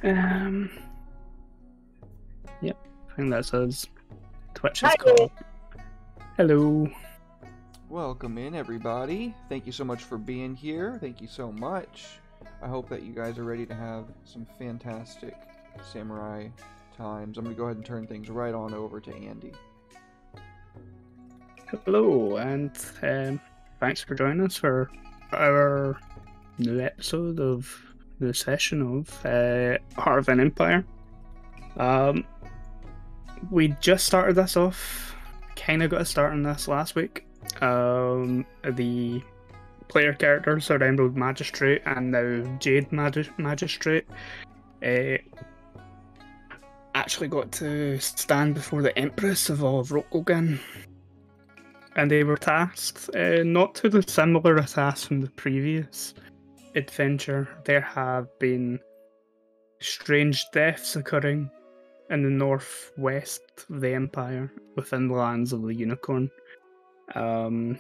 Um, yep, I think that's us. Twitch is Hi. called. Hello. Welcome in, everybody. Thank you so much for being here. Thank you so much. I hope that you guys are ready to have some fantastic samurai times. I'm going to go ahead and turn things right on over to Andy. Hello, and thanks for joining us for our new episode of the session of Heart of an Empire. We just started this off, kind of got a start on this last week. The player characters are Emerald Magistrate and now Jade Magistrate actually got to stand before the Empress of all of Rokugan. And they were tasked, not to the similar task from the previous adventure. There have been strange deaths occurring in the northwest of the Empire, within the lands of the Unicorn. In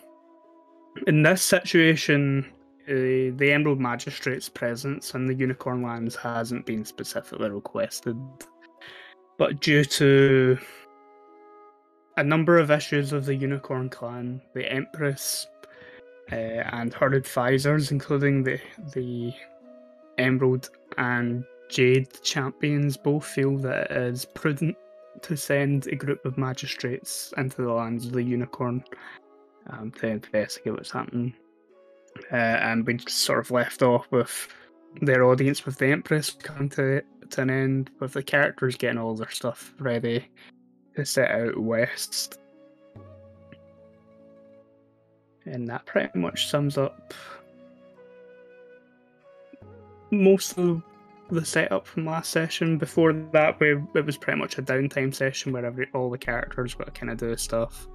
this situation, the Emerald Magistrate's presence in the Unicorn lands hasn't been specifically requested, but due to a number of issues of the Unicorn clan, the Empress and her advisors, including the Emerald and Jade champions, both feel that it is prudent to send a group of magistrates into the lands of the Unicorn to investigate what's happening. And we sort of left off with their audience with the Empress coming to an end, with the characters getting all their stuff ready to set out west. And that pretty much sums up most of the setup from last session. Before that, it was pretty much a downtime session where all the characters got to kind of do stuff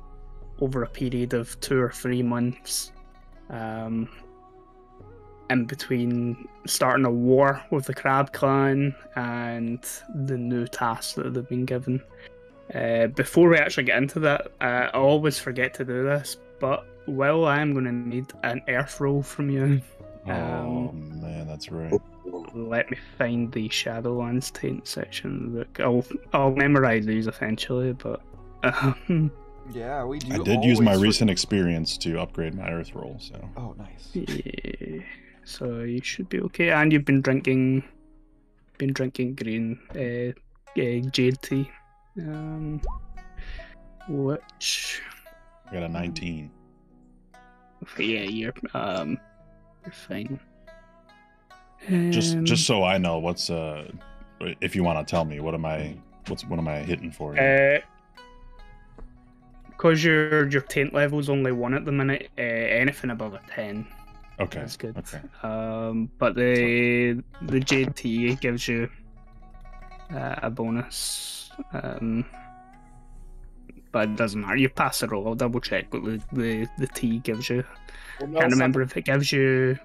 over a period of 2 or 3 months. In between starting a war with the Crab Clan and the new tasks that they've been given. Before we actually get into that, I always forget to do this, but Will, I'm going to need an earth roll from you. Oh man, that's right. Let me find the Shadowlands Taint section. Look, I'll memorize these eventually, but Yeah, we do. I did use my recent experience to upgrade my earth roll, so. Oh, nice. yeah. So you should be okay. And you've been drinking green jade tea. Which I got a 19. yeah, you're fine. Just so I know, what's if you want to tell me, what am I hitting for? Because your taint level's only 1 at the minute, anything above a 10. Okay. That's good. Okay. But the jade tea gives you a bonus. But it doesn't matter. You pass the roll. I'll double check what the tea gives you. Can't remember if it gives you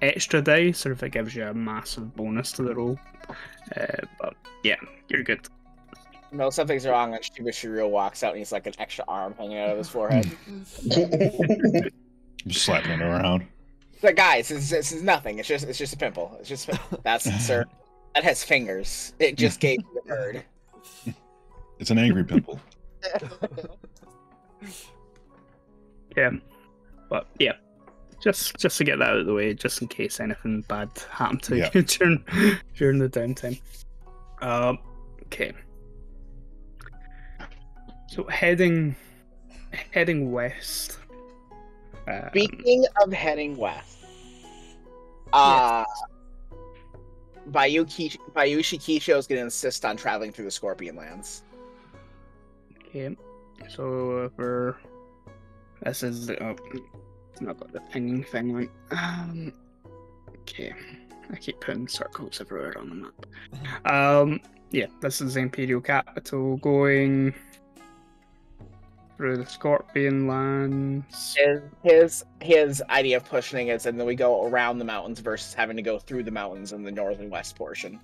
extra dice or if it gives you a massive bonus to the roll. But yeah, you're good. No, something's wrong. And Shiba Shiryu walks out and he's like an extra arm hanging out of his forehead. Just slapping it around. But guys, this is nothing. It's just a pimple. It's just that's sir. That has fingers. It just gave you the bird. It's an angry pimple. Yeah, but yeah, just to get that out of the way, just in case anything bad happened to you during the downtime. Okay. So heading west. Speaking of heading west, Bayushi Kisho is going to insist on traveling through the Scorpion Lands. Okay, so this is it's not got the pinging thing on. Okay, I keep putting circles everywhere on the map. Yeah, this is the Imperial capital going through the Scorpion Lands. His idea of pushing is, and then we go around the mountains versus having to go through the mountains in the north and west portion.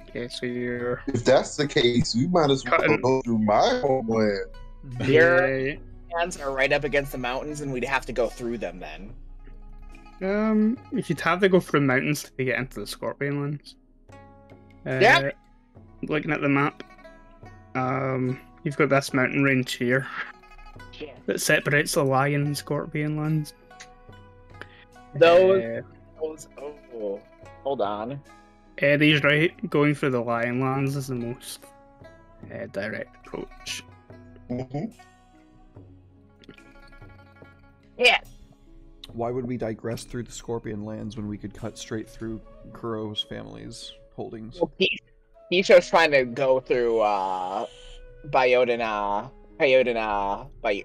Okay, so you're... If that's the case, we might as well go through my homeland. Your lands are right up against the mountains, and we'd have to go through them then. If you'd have to go through mountains to get into the Scorpion Lands. Yeah. Looking at the map, you've got this mountain range here that separates the Lion and Scorpion lands. Those. Oh, hold on. Eddie's right. Going through the Lion lands is the most direct approach. Mhm. Yeah. Why would we digress through the Scorpion lands when we could cut straight through Kuro's family's holdings? Well, Pisho's trying to go through Biodina.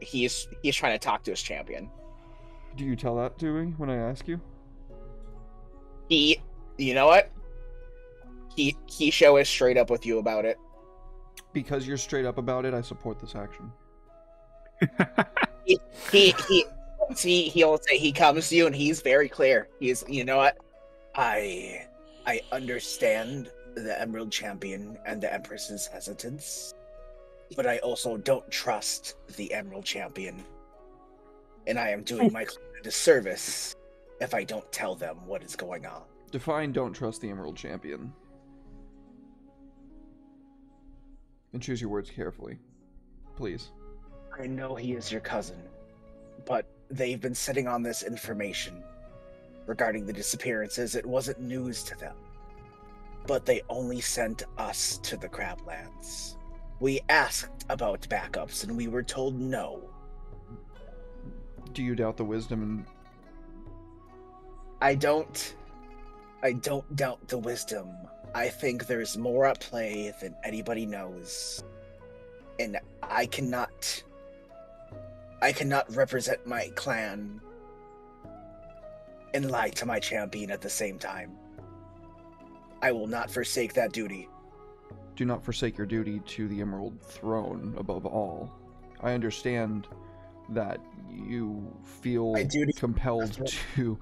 He's trying to talk to his champion. Do you tell that to me when I ask you? You know what? Kisho is straight up with you about it. Because you're straight up about it, I support this action. He'll say he comes to you and he's very clear. You know what? I understand the Emerald Champion and the Empress's hesitance, but I also don't trust the Emerald Champion, and I am doing my clan a disservice if I don't tell them what is going on. Define don't trust the Emerald Champion. And choose your words carefully. Please. I know he is your cousin, but they've been sitting on this information regarding the disappearances. It wasn't news to them, but they only sent us to the Crablands. We asked about backups, and we were told no. Do you doubt the wisdom and... I don't doubt the wisdom. I think there's more at play than anybody knows. And I cannot represent my clan and lie to my champion at the same time. I will not forsake that duty. Do not forsake your duty to the Emerald Throne above all. I understand that you feel compelled to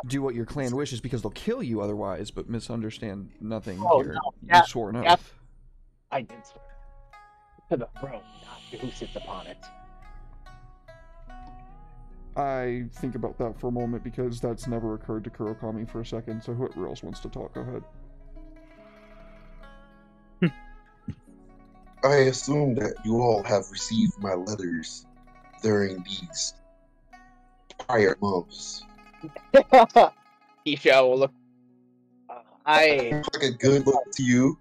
do what your clan wishes because they'll kill you otherwise, but misunderstand nothing here. No. You swore an oath. I did swear. To the throne, not to who sits upon it. I think about that for a moment because that's never occurred to Kurokami for a second, so whoever else wants to talk, go ahead. I assume that you all have received my letters during these prior months. Kisho, look. Like a good look to you.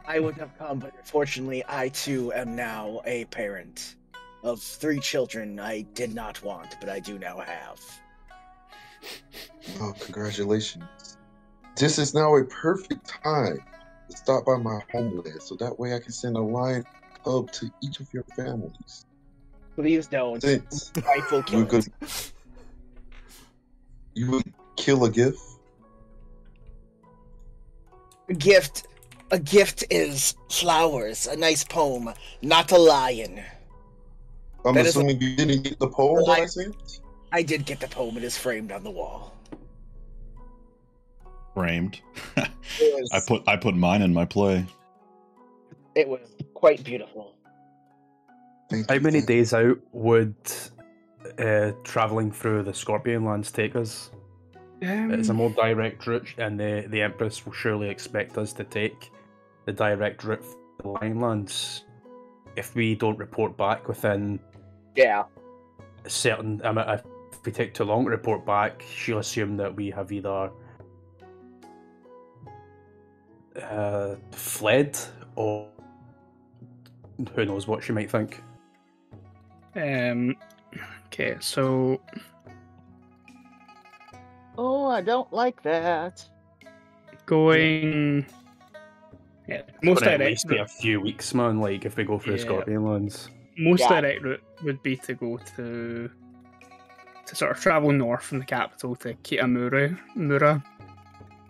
I would have come, but unfortunately, I too am now a parent of 3 children I did not want, but I do now have. Oh, congratulations. This is now a perfect time to stop by my homeland, so that way I can send a lion cub to each of your families. Please don't. Since Rifle kill. You would kill a gift? A gift is flowers, a nice poem, not a lion. I'm assuming you didn't get the poem that I sent? I did get the poem. It is framed on the wall. Framed. I put mine in my play. It was quite beautiful. How many days out would travelling through the Scorpion lands take us? It's a more direct route, and the Empress will surely expect us to take the direct route for the Lion lands. If we don't report back within a certain amount, if we take too long to report back, she'll assume that we have either fled or who knows what she might think. Okay, so... Oh, I don't like that. Going... Yeah, most At direct least be a few weeks, man, like, if we go through the Scorpion lands. Most direct route would be to go to sort of travel north from the capital to Kitamura,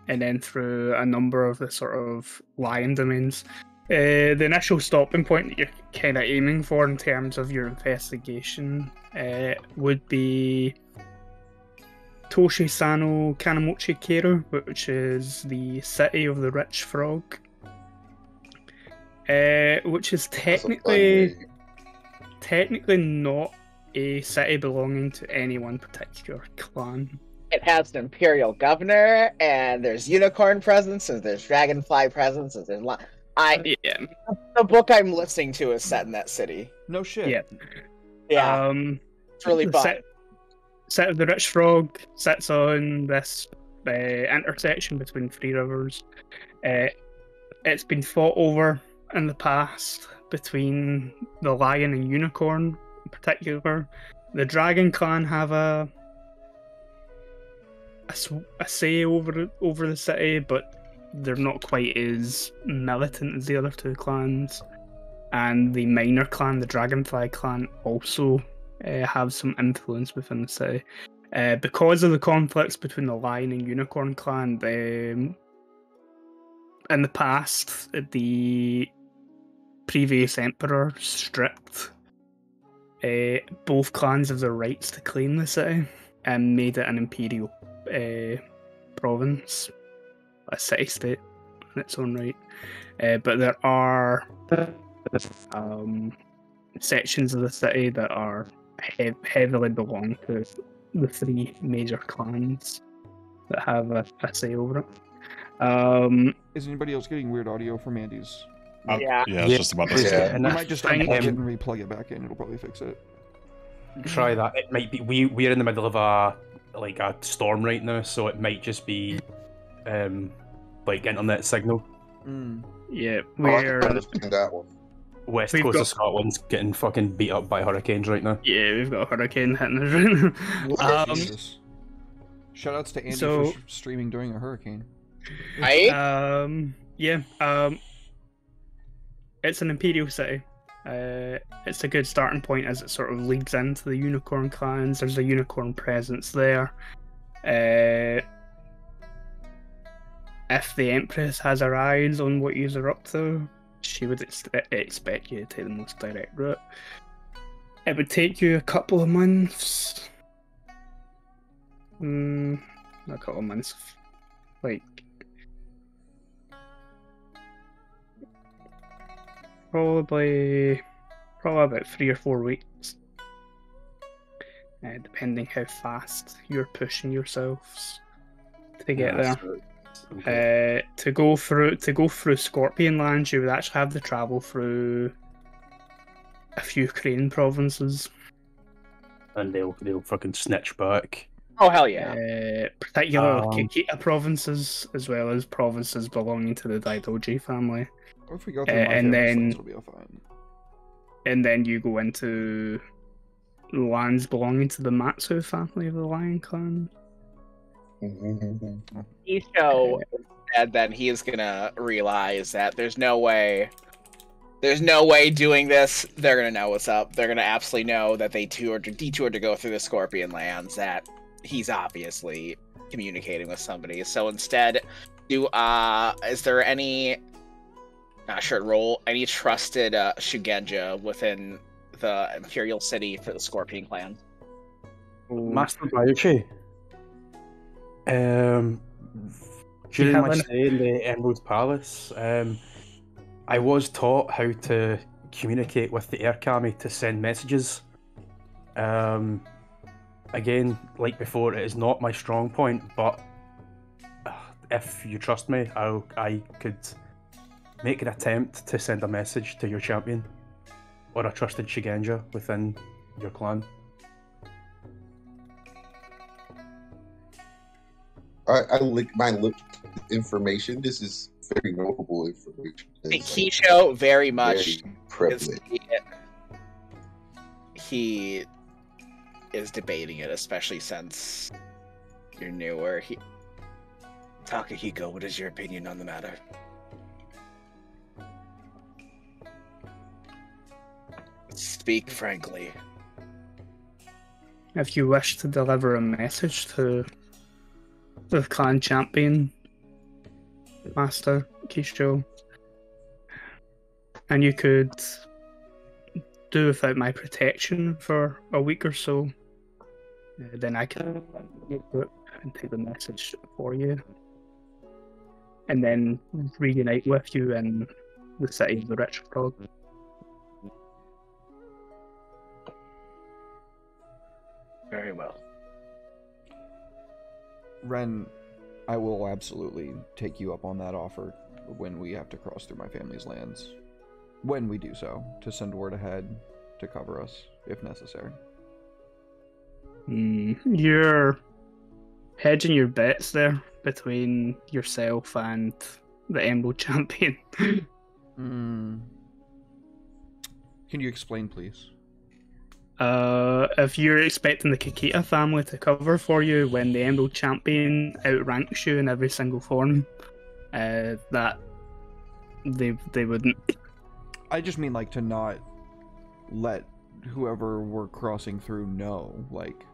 and then through a number of the sort of lion domains. The initial stopping point that you're kind of aiming for in terms of your investigation would be Toshisano Kanamochi Kero, which is the city of the rich frog, which is technically not a city belonging to any one particular clan. It has an imperial governor, and there's unicorn presence, and there's dragonfly presence, and there's Yeah. the book I'm listening to is set in that city. No shit. Yeah. Yeah, it's really the fun. Set of the Rich Frog sits on this intersection between three rivers. It's been fought over in the past between the Lion and Unicorn in particular. The Dragon Clan have a say over the city, but they're not quite as militant as the other two clans. And the minor clan, the Dragonfly clan, also have some influence within the city. Because of the conflicts between the Lion and Unicorn clan, in the past, the previous emperor stripped both clans of their rights to claim the city and made it an imperial province, a city-state in its own right. But there are sections of the city that are heavily belong to the three major clans that have a say over it. Is anybody else getting weird audio from Andy's? Yeah. Yeah, I was just about to say. You might just unplug it and replug it back in. It'll probably fix it. Try that. It might be we're in the middle of a storm right now, so it might just be internet signal. Yeah, I understand that one. West coast of Scotland's getting fucking beat up by hurricanes right now. Yeah, we've got a hurricane hitting us right now. Jesus. Shoutouts to Andy for streaming during a hurricane. Right? It's an imperial city. It's a good starting point as it sort of leads into the unicorn clans. There's a unicorn presence there. If the Empress has her eyes on what you're up to, she would expect you to take the most direct route. It would take you a couple of months. A couple of months. Probably about 3 or 4 weeks, depending how fast you're pushing yourselves to get there. Okay. To go through Scorpion Lands, you would actually have to travel through a few Crane provinces, and they'll fucking snitch back. Oh hell yeah! Particularly Kikita provinces, as well as provinces belonging to the Daidoji family. Or if we go through my family, it'll be all fine. And then you go into lands belonging to the Matsu family of the Lion Clan. Isho said that he is gonna realize that there's no way doing this. They're gonna know what's up. They're gonna absolutely know that they detoured to go through the Scorpion Lands. That he's obviously communicating with somebody. So instead, is there any? Not sure. Roll any trusted Shugenja within the Imperial City for the Scorpion Clan. Master Bayuchi. During my stay in the Emerald Palace, I was taught how to communicate with the Air Kami to send messages. Again, like before, it is not my strong point, but if you trust me, I could make an attempt to send a message to your champion or a trusted Shugenja within your clan. I look information. This is very notable information. Kisho very much prevalent. He is debating it, especially since you're newer. Takahiko, what is your opinion on the matter? Speak frankly. If you wish to deliver a message to the clan champion, Master Kisho, and you could do without my protection for a week or so, then I can do it and take the message for you, and then reunite with you in the city of the Rich Frog. Very well. Ren, I will absolutely take you up on that offer when we have to cross through my family's lands. When we do so, to send word ahead to cover us, if necessary. You're hedging your bets there between yourself and the Emerald Champion. Can you explain, please? If you're expecting the Kikita family to cover for you when the Emerald Champion outranks you in every single form, that they wouldn't. I just mean like to not let whoever we're crossing through know, like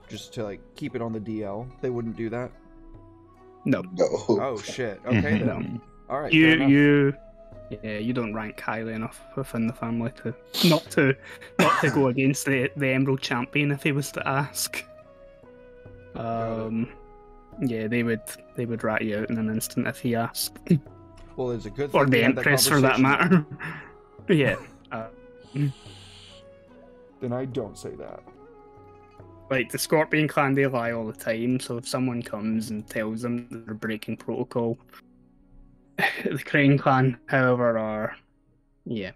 just to like keep it on the DL. They wouldn't do that. No. Oh shit. Okay then. No. All right. You don't rank highly enough within the family to not to go against the Emerald Champion if he was to ask. Yeah, they would rat you out in an instant if he asked. Well, it's a good thing. Or the Empress, for that matter. Yeah. Then I don't say that. Like, the Scorpion Clan, they lie all the time, so if someone comes and tells them that they're breaking protocol, the Crane Clan, however, are... Yeah.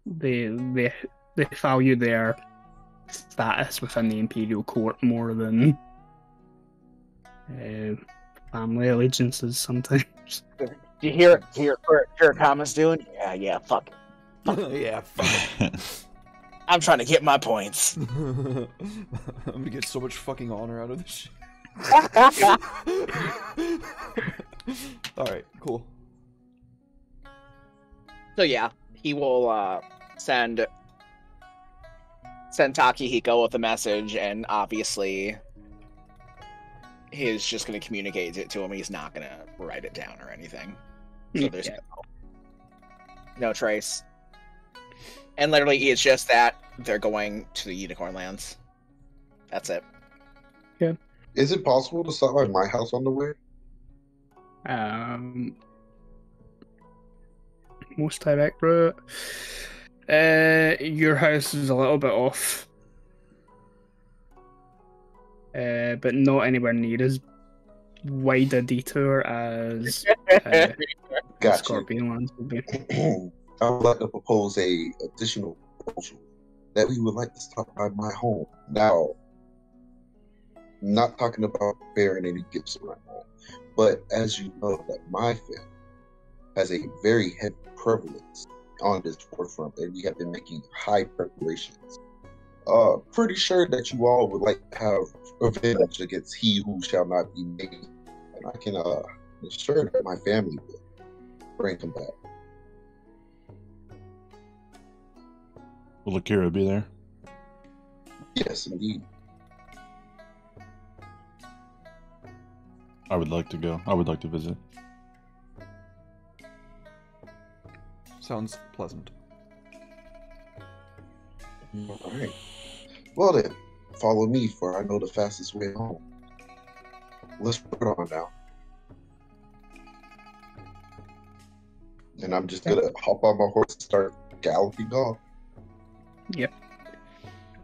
They value their status within the Imperial Court more than family allegiances sometimes. Do you hear Kuraka's doing? Yeah, fuck. Yeah, fuck. I'm trying to get my points. I'm gonna get so much fucking honor out of this shit. Alright, cool. So yeah, he will send Takehiko with a message, and obviously he's just going to communicate it to him. He's not going to write it down or anything. So there's no trace. And literally, it's just that they're going to the Unicorn Lands. That's it. Yeah. Is it possible to stop by my house on the way? Most direct route. Your house is a little bit off. But not anywhere near as wide a detour as Scorpion Lands would be. I would like to propose a additional proposal that we would like to stop by my home. Now, not talking about bearing any gifts around home, but as you know, that my family has a very heavy prevalence on this forefront, and we have been making high preparations. Pretty sure that you all would like to have revenge against he who shall not be named, and I can assure that my family will bring him back. Will Akira be there? Yes, indeed. I would like to go. I would like to visit. Sounds pleasant. All right. Well then, follow me, for I know the fastest way home. Let's put it on now. And I'm just gonna hop on my horse and start galloping off. Yep.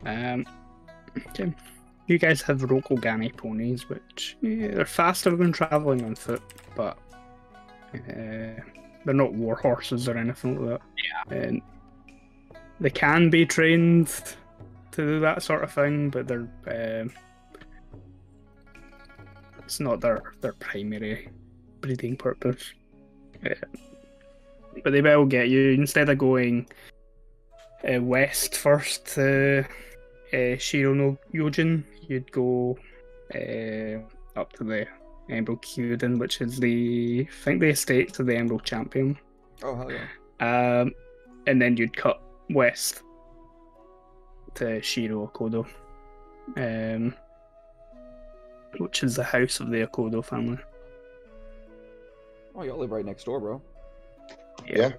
Okay. You guys have Rokogani ponies, which they're faster than traveling on foot, but they're not war horses or anything like that. Yeah. And they can be trained to do that sort of thing, but they're it's not their primary breeding purpose. But they will get you, instead of going west first to Shiro no Yojin, you'd go up to the Emerald Kyuden, which is I think the estates of the Emerald Champion. Oh, hell yeah. And then you'd cut west to Shiro Okodo, which is the house of the Okodo family. Oh, y'all live right next door, bro. Yeah.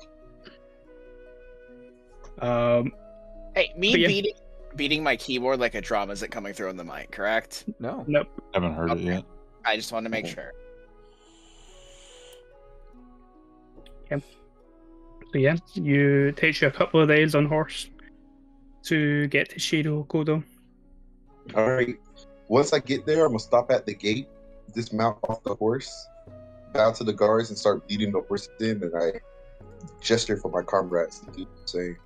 Hey, me beating my keyboard like a drum isn't coming through on the mic, correct? No. Nope. Haven't heard it yet. I just wanted to make sure. Okay. So yeah, it takes you a couple of days on horse to get to Shiro Okodo. All right. Once I get there, I'm gonna stop at the gate dismount off the horse, bow to the guards, and start leading the horses in, and I gesture for my comrades to do the same.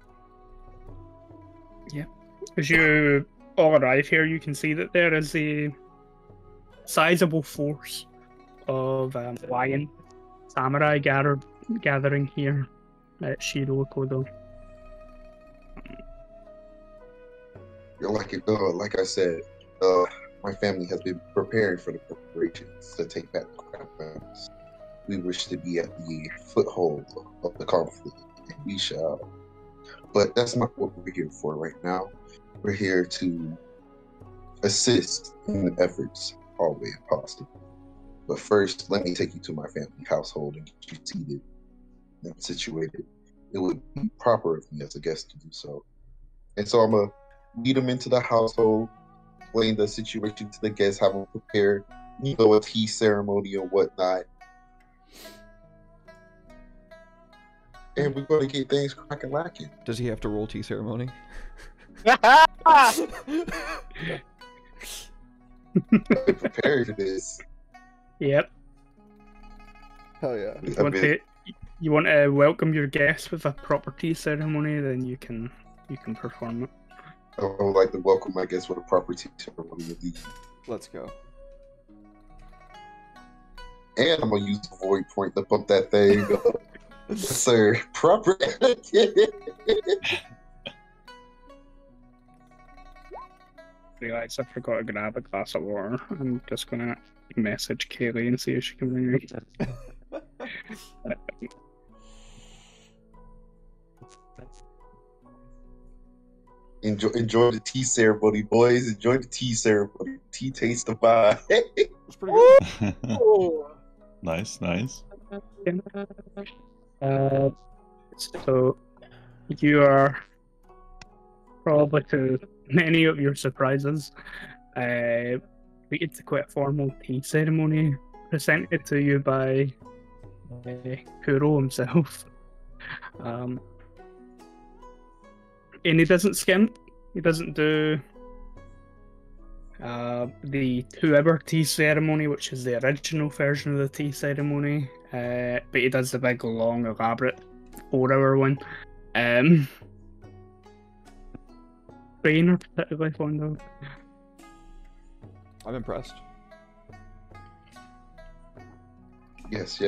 Yeah. As you all arrive here, you can see that there is a sizable force of lion samurai gathering here at Shiro Kodo. Like I said, my family has been preparing for the preparations to take back the Crown Mountains. We wish to be at the foothold of the conflict, and we shall. But that's not what we're here for right now. We're here to assist in the efforts all the way possible. But first, let me take you to my family household and get you seated and situated. It would be proper of me as a guest to do so. And so I'm going to lead them into the household, explain the situation to the guests, have them prepared, a tea ceremony or whatnot. And we're going to get things cracking lacking. Does he have to roll tea ceremony? Prepared for this. Yep. Hell yeah. You want to welcome your guests with a proper tea ceremony, then you can perform it. I would like to welcome my guests with a proper tea ceremony. Let's go. And I'm going to use the void point to bump that thing up. Sir, proper etiquette. Realize I forgot to grab a glass of water. I'm just gonna message Kaylee and see if she can bring me. Enjoy the tea ceremony, boys. Enjoy the tea ceremony. Tea tastes the vibe. That's pretty good. Nice. So you are probably to many of your surprises treated to quite a formal tea ceremony presented to you by Kuro himself. And he doesn't skimp. He doesn't do the 2-hour tea ceremony, which is the original version of the tea ceremony, but he does the big, long, elaborate 4-hour one. Brain are particularly fond of. I'm impressed. Yes.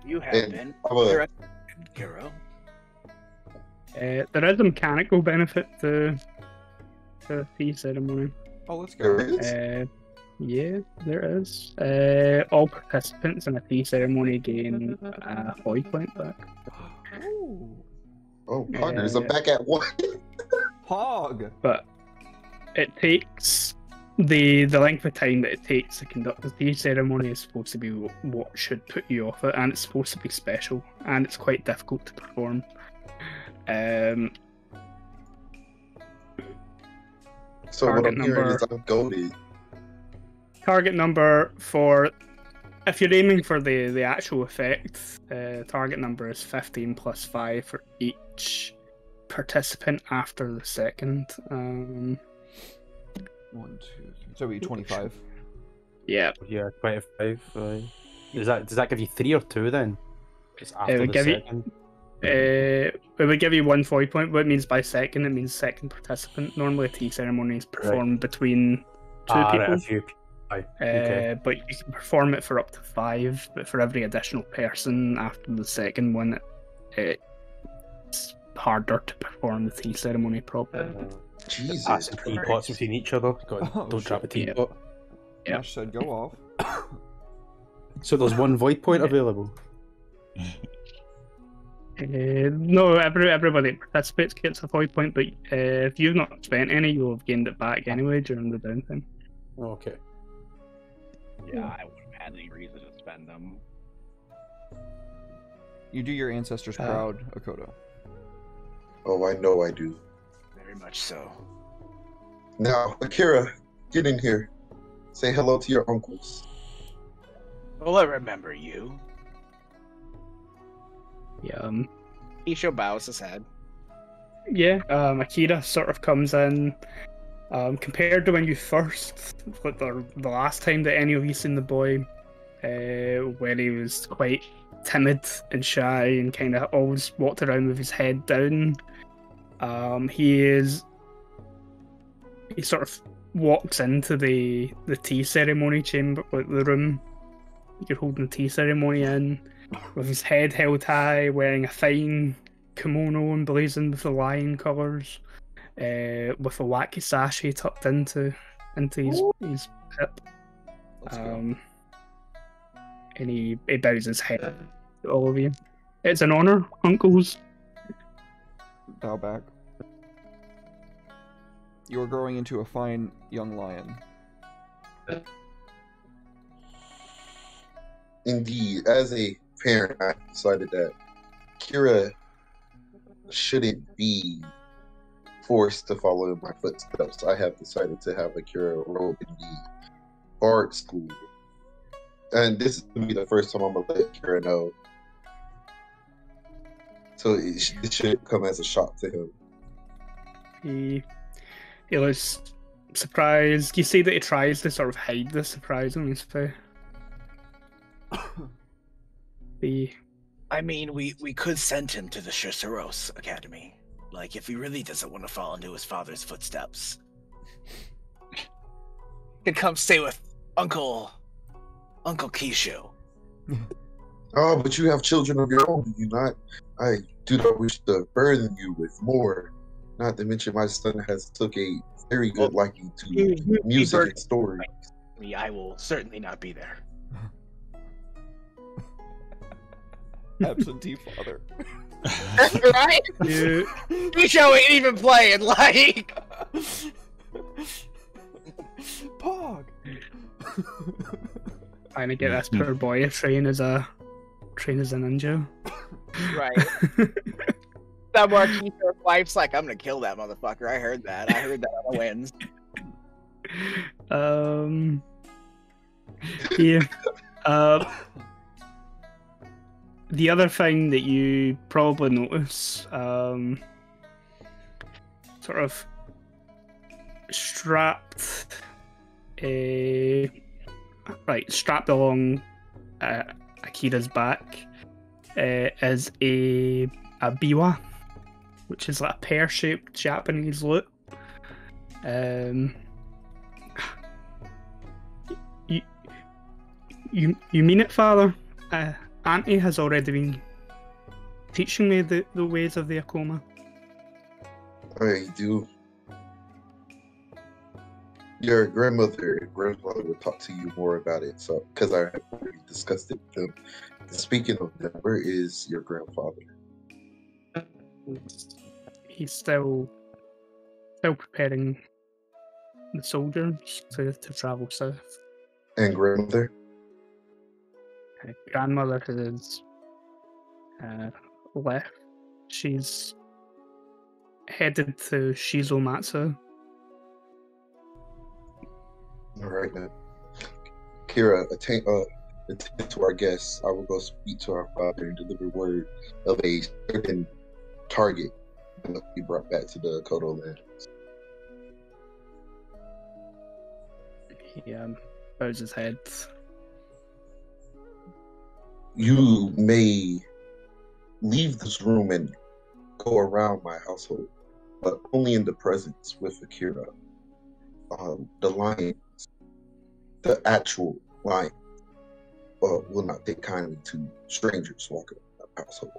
You have And been. I'm a- Hero. There is a mechanical benefit to the tea ceremony. Oh, let's go. There is. Yeah, there is. All participants in a tea ceremony gain a hoi point back. Oh, Poggers, I'm back at 1. Hog! But it takes the length of time that it takes to conduct the tea ceremony is supposed to be what should put you off it, and it's supposed to be special, and it's quite difficult to perform. So what target I'm hearing number- is I'm goaded. Target number for, if you're aiming for the actual effect, target number is 15 plus 5 for each participant after the second. 1, 2, 3. So it'd be 25. Yeah. Yeah, 25. Does that give you 3 or 2 then? Just after would the give you- second? It would give you 1 hoi point. What it means by second, it means second participant. Normally a tea ceremony is performed between 2 people. Right, a few people. Okay. But you can perform it for up to 5, but for every additional person after the second one, it's harder to perform the tea ceremony properly. Jesus. Passing teapots between each other. God, Oh, don't drop a shit. teapot. Yep. Ash said go off. So there's 1 void point available. No, everybody that participates gets a void point, but if you've not spent any, you'll have gained it back anyway during the downtime. Okay. Yeah, I wouldn't have had any reason to spend them. You do your ancestors proud, Akodo. Oh, I know I do. Very much so. Now, Akira, get in here. Say hello to your uncles. Well, I remember you. Yeah. Isho bows his head. Yeah. Akira sort of comes in, Compared to when you first, like the last time that any of you seen the boy, where he was quite timid and shy and kind of always walked around with his head down, he sort of walks into the tea ceremony chamber, like the room you're holding the tea ceremony in, with his head held high, wearing a fine kimono emblazoned with the lion colours, with a wacky sachet tucked into his hip. And he bows his head to all of you. It's an honour, uncles. Bow back. You are growing into a fine young lion. Indeed, as a parent, I decided that Kira shouldn't be forced to follow in my footsteps. I have decided to have Akira enroll in the art school. And this is going to be the first time I'm going to let Akira know. So it should come as a shock to him. He looks surprised. You see that he tries to sort of hide the surprise on his face. I mean, we could send him to the Shiseiros Academy. Like, if he really doesn't want to fall into his father's footsteps. He can come stay with Uncle Kishu. Oh, but you have children of your own, do you not? I do not wish to burden you with more. Not to mention my son has took a very good liking to music and story. I will certainly not be there. Absentee father. Right? Kishu ain't even playing, like... Pog! Trying to get this poor boy to train as a ninja. Right. That Marquis wife's like, I'm gonna kill that motherfucker. I heard that on the winds. Yeah. The other thing that you probably notice, sort of strapped along Akira's back, is a biwa, which is like a pear-shaped Japanese lute. You mean it, Father? Auntie has already been teaching me the ways of the Akuma. I do. Your grandmother and grandfather will talk to you more about it, so because I have already discussed it with them. Speaking of that, where is your grandfather? He's still preparing the soldiers to travel south. And grandmother? Grandmother has left. She's headed to Shizomatsu. All right, then. Kira, attend to our guests. I will go speak to our father and deliver word of a certain target that must be brought back to the Kodo lands. He bows his head. You may leave this room and go around my household, but only in the presence with Akira. The lions, the actual lions, will not take kindly to strangers walking around the household.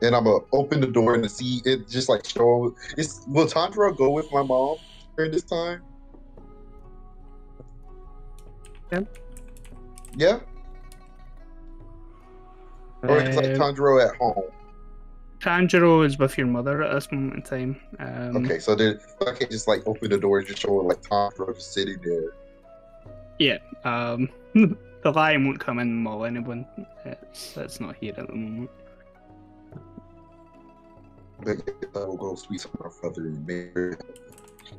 And I'm gonna open the door and see it just like show. Will Tandra go with my mom during this time? Yeah. Yeah? Or is like Tanjiro at home? Tanjiro is with your mother at this moment in time. Okay, so I can't just like open the door and just show like Tanjiro just sitting there. Yeah. The lion won't come in while anyone. It's not here at the moment. But I will go speak to my father and mayor.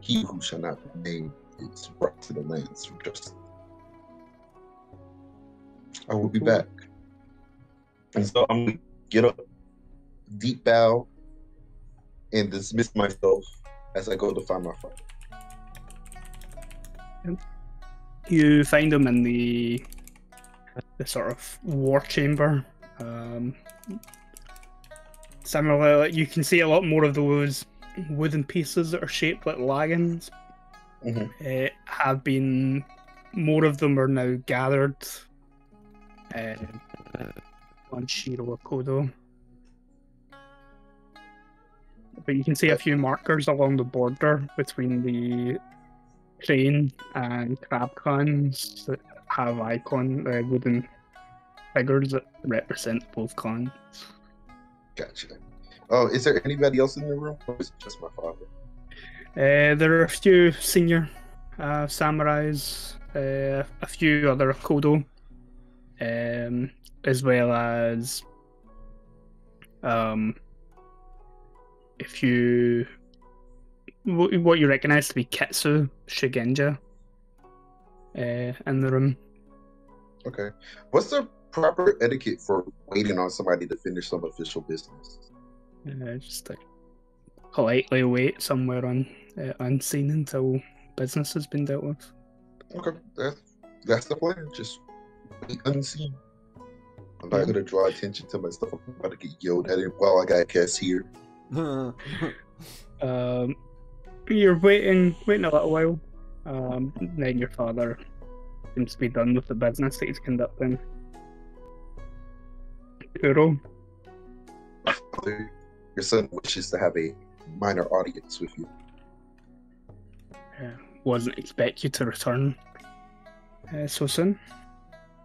He who shall not be named is brought to the lands for justice. I will be back. And so I'm going to get up, deep bow, and dismiss myself as I go to find my father. You find him in the sort of war chamber. Similarly, you can see a lot more of those wooden pieces that are shaped like wagons. Have been, more of them are now gathered on Shiro Akodo. But you can see a few markers along the border between the crane and crab clans that have wooden figures that represent both clans. Gotcha. Oh, is there anybody else in the room, or is it just my father? There are a few senior samurais, a few other Akodo, as well as what you recognize to be Kitsu Shigenja in the room. Okay. What's the proper etiquette for waiting on somebody to finish some official business? Just like politely wait somewhere unseen until business has been dealt with. Okay, that's the plan. Just wait unseen. I'm not gonna draw attention to myself. I'm about to get yelled at it while I got guests here. You're waiting a little while. Then your father seems to be done with the business that he's conducting. Kuro. Your son wishes to have a minor audience with you. Wasn't expect you to return so soon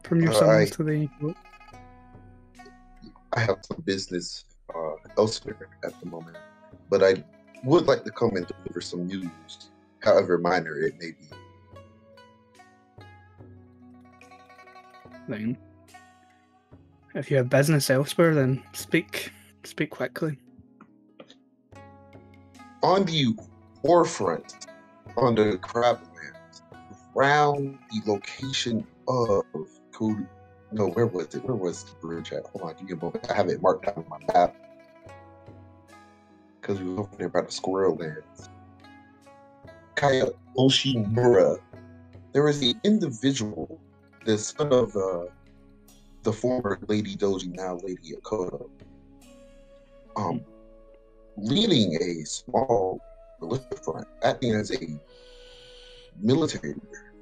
from your summons to the boat. I have some business elsewhere at the moment, but I would like to come and deliver some news, however minor it may be. Then, if you have business elsewhere, then speak quickly. On the forefront, on the Crablands, around the location of no, where was it? Where was the bridge at? Hold on, give me a moment. I have it marked down on my map because we were over there by the Squirrel Lands. Kaya Oshimura. There is an individual, the son of the former Lady Doji, now Lady Akodo, leading a small militia front, acting as a military leader.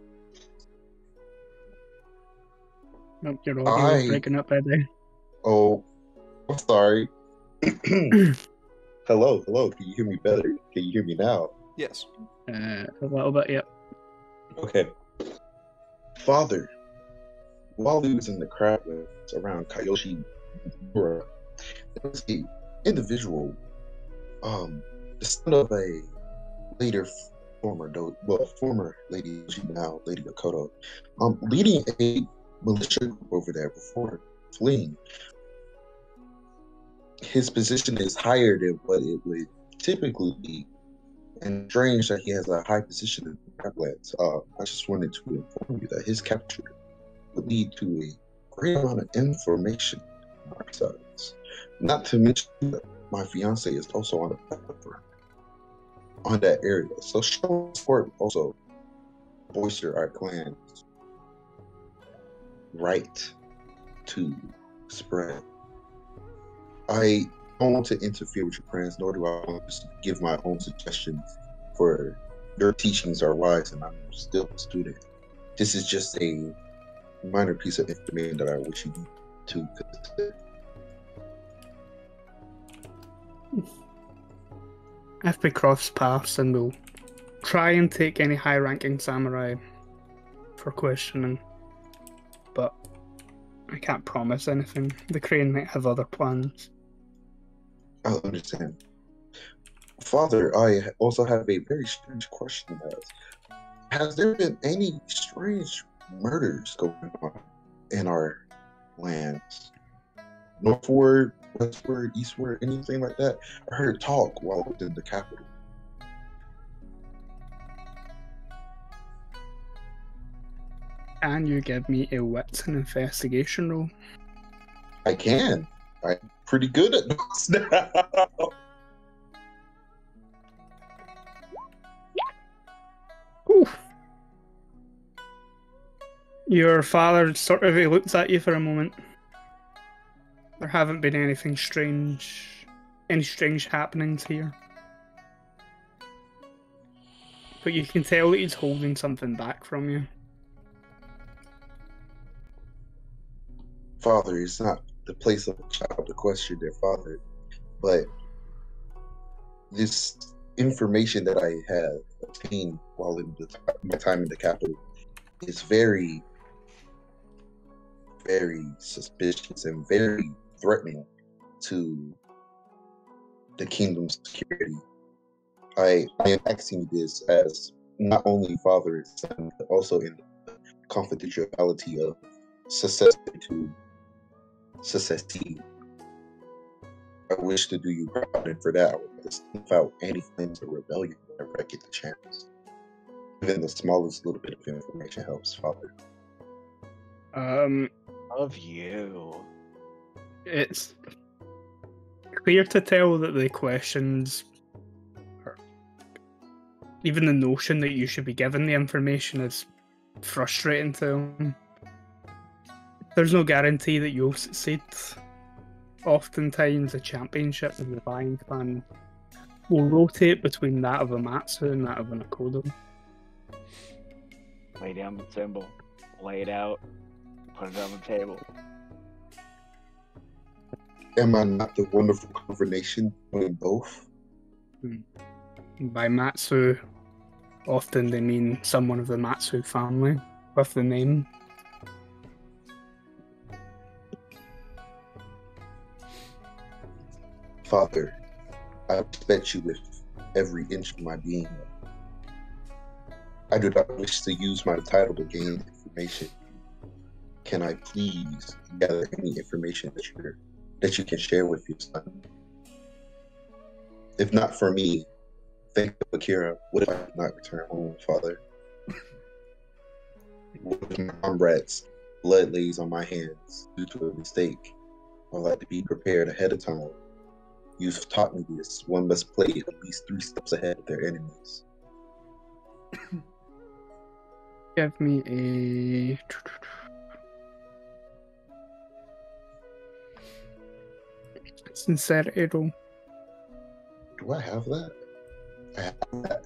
Nope, your audio is breaking up right there. Oh, I'm sorry. Hello. Can you hear me better? Can you hear me now? Yes. A little bit, yep. Okay. Father, while he was in the Crablands around Kyoshi Mura, there was an individual, the son of a former Lady, now Lady Akodo, leading a militia group over there before fleeing. His position is higher than what it would typically be, and strange that he has a high position in the Crablands. I just wanted to inform you that his capture would lead to a great amount of information on our sides. Not to mention that my fiance is also on the battlefield on that area, so show support also bolster our clan's right to spread. I don't want to interfere with your plans, nor do I want to give my own suggestions, for your teachings are wise and I'm still a student. This is just a minor piece of information that I wish you to consider. If we cross paths, then we'll try and take any high-ranking samurai for questioning, but I can't promise anything. The Crane might have other plans. I understand. Father, I also have a very strange question. Has there been any strange murders going on in our lands? Northward, westward, eastward, anything like that? I heard talk while I was in the capital. Can you give me a wits and investigation roll? I can. I'm pretty good at those now. Your father sort of he looked at you for a moment. There haven't been any strange happenings here. But you can tell that he's holding something back from you. Father, it's not the place of a child to question their father, but this information that I have obtained while in my time in the capital is very, very suspicious and very threatening to the kingdom's security. I am asking this as not only father and son, but also in the confidentiality of successor to successee. I wish to do you proud, and for that, I would to snuff out any flames of rebellion whenever I get the chance. Even the smallest little bit of information helps, Father. Of you. It's clear to tell that the questions, or even the notion that you should be given the information, is frustrating to him. There's no guarantee that you'll succeed. Oftentimes, the championship and the Vying clan will rotate between that of Amatsu and that of an Akodo. Lay down the symbol. Lay it out. Put it on the table. Am I not the wonderful combination between both? By Matsu, often they mean someone of the Matsu family with the name. Father, I respect you with every inch of my being. I do not wish to use my title to gain information. Can I please gather any information that you can share with your son? If not for me, think of Akira. What if I did not return home, Father? What if my comrades' blood lays on my hands due to a mistake? I like to be prepared ahead of time. You've taught me this. One must play at least 3 steps ahead of their enemies. Give me a... sincerity roll. Do I have that? I have that.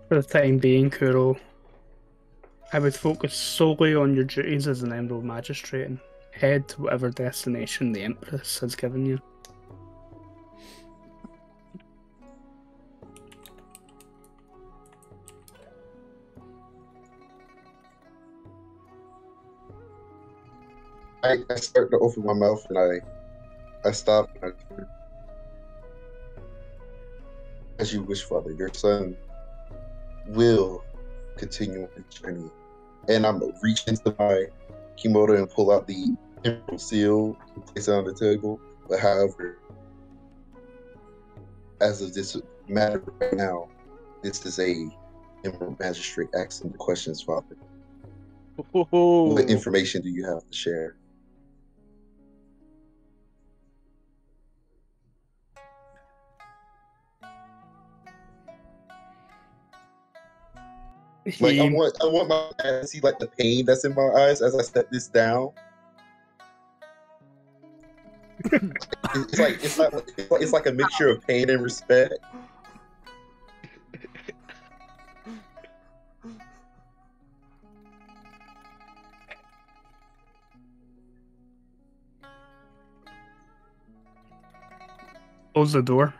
For the time being, Kuro, I would focus solely on your duties as an Emerald Magistrate and head to whatever destination the Empress has given you. I start to open my mouth and I stop. And as you wish, Father, your son will continue on his journey. And I'm gonna reach into my kimono and pull out the emerald seal and place it on the table. But however, as of this matter right now, this is a Emerald Magistrate asking the questions, Father. What information do you have to share? Like I want my dad to see like the pain that's in my eyes as I set this down. it's like a mixture of pain and respect. Close the door.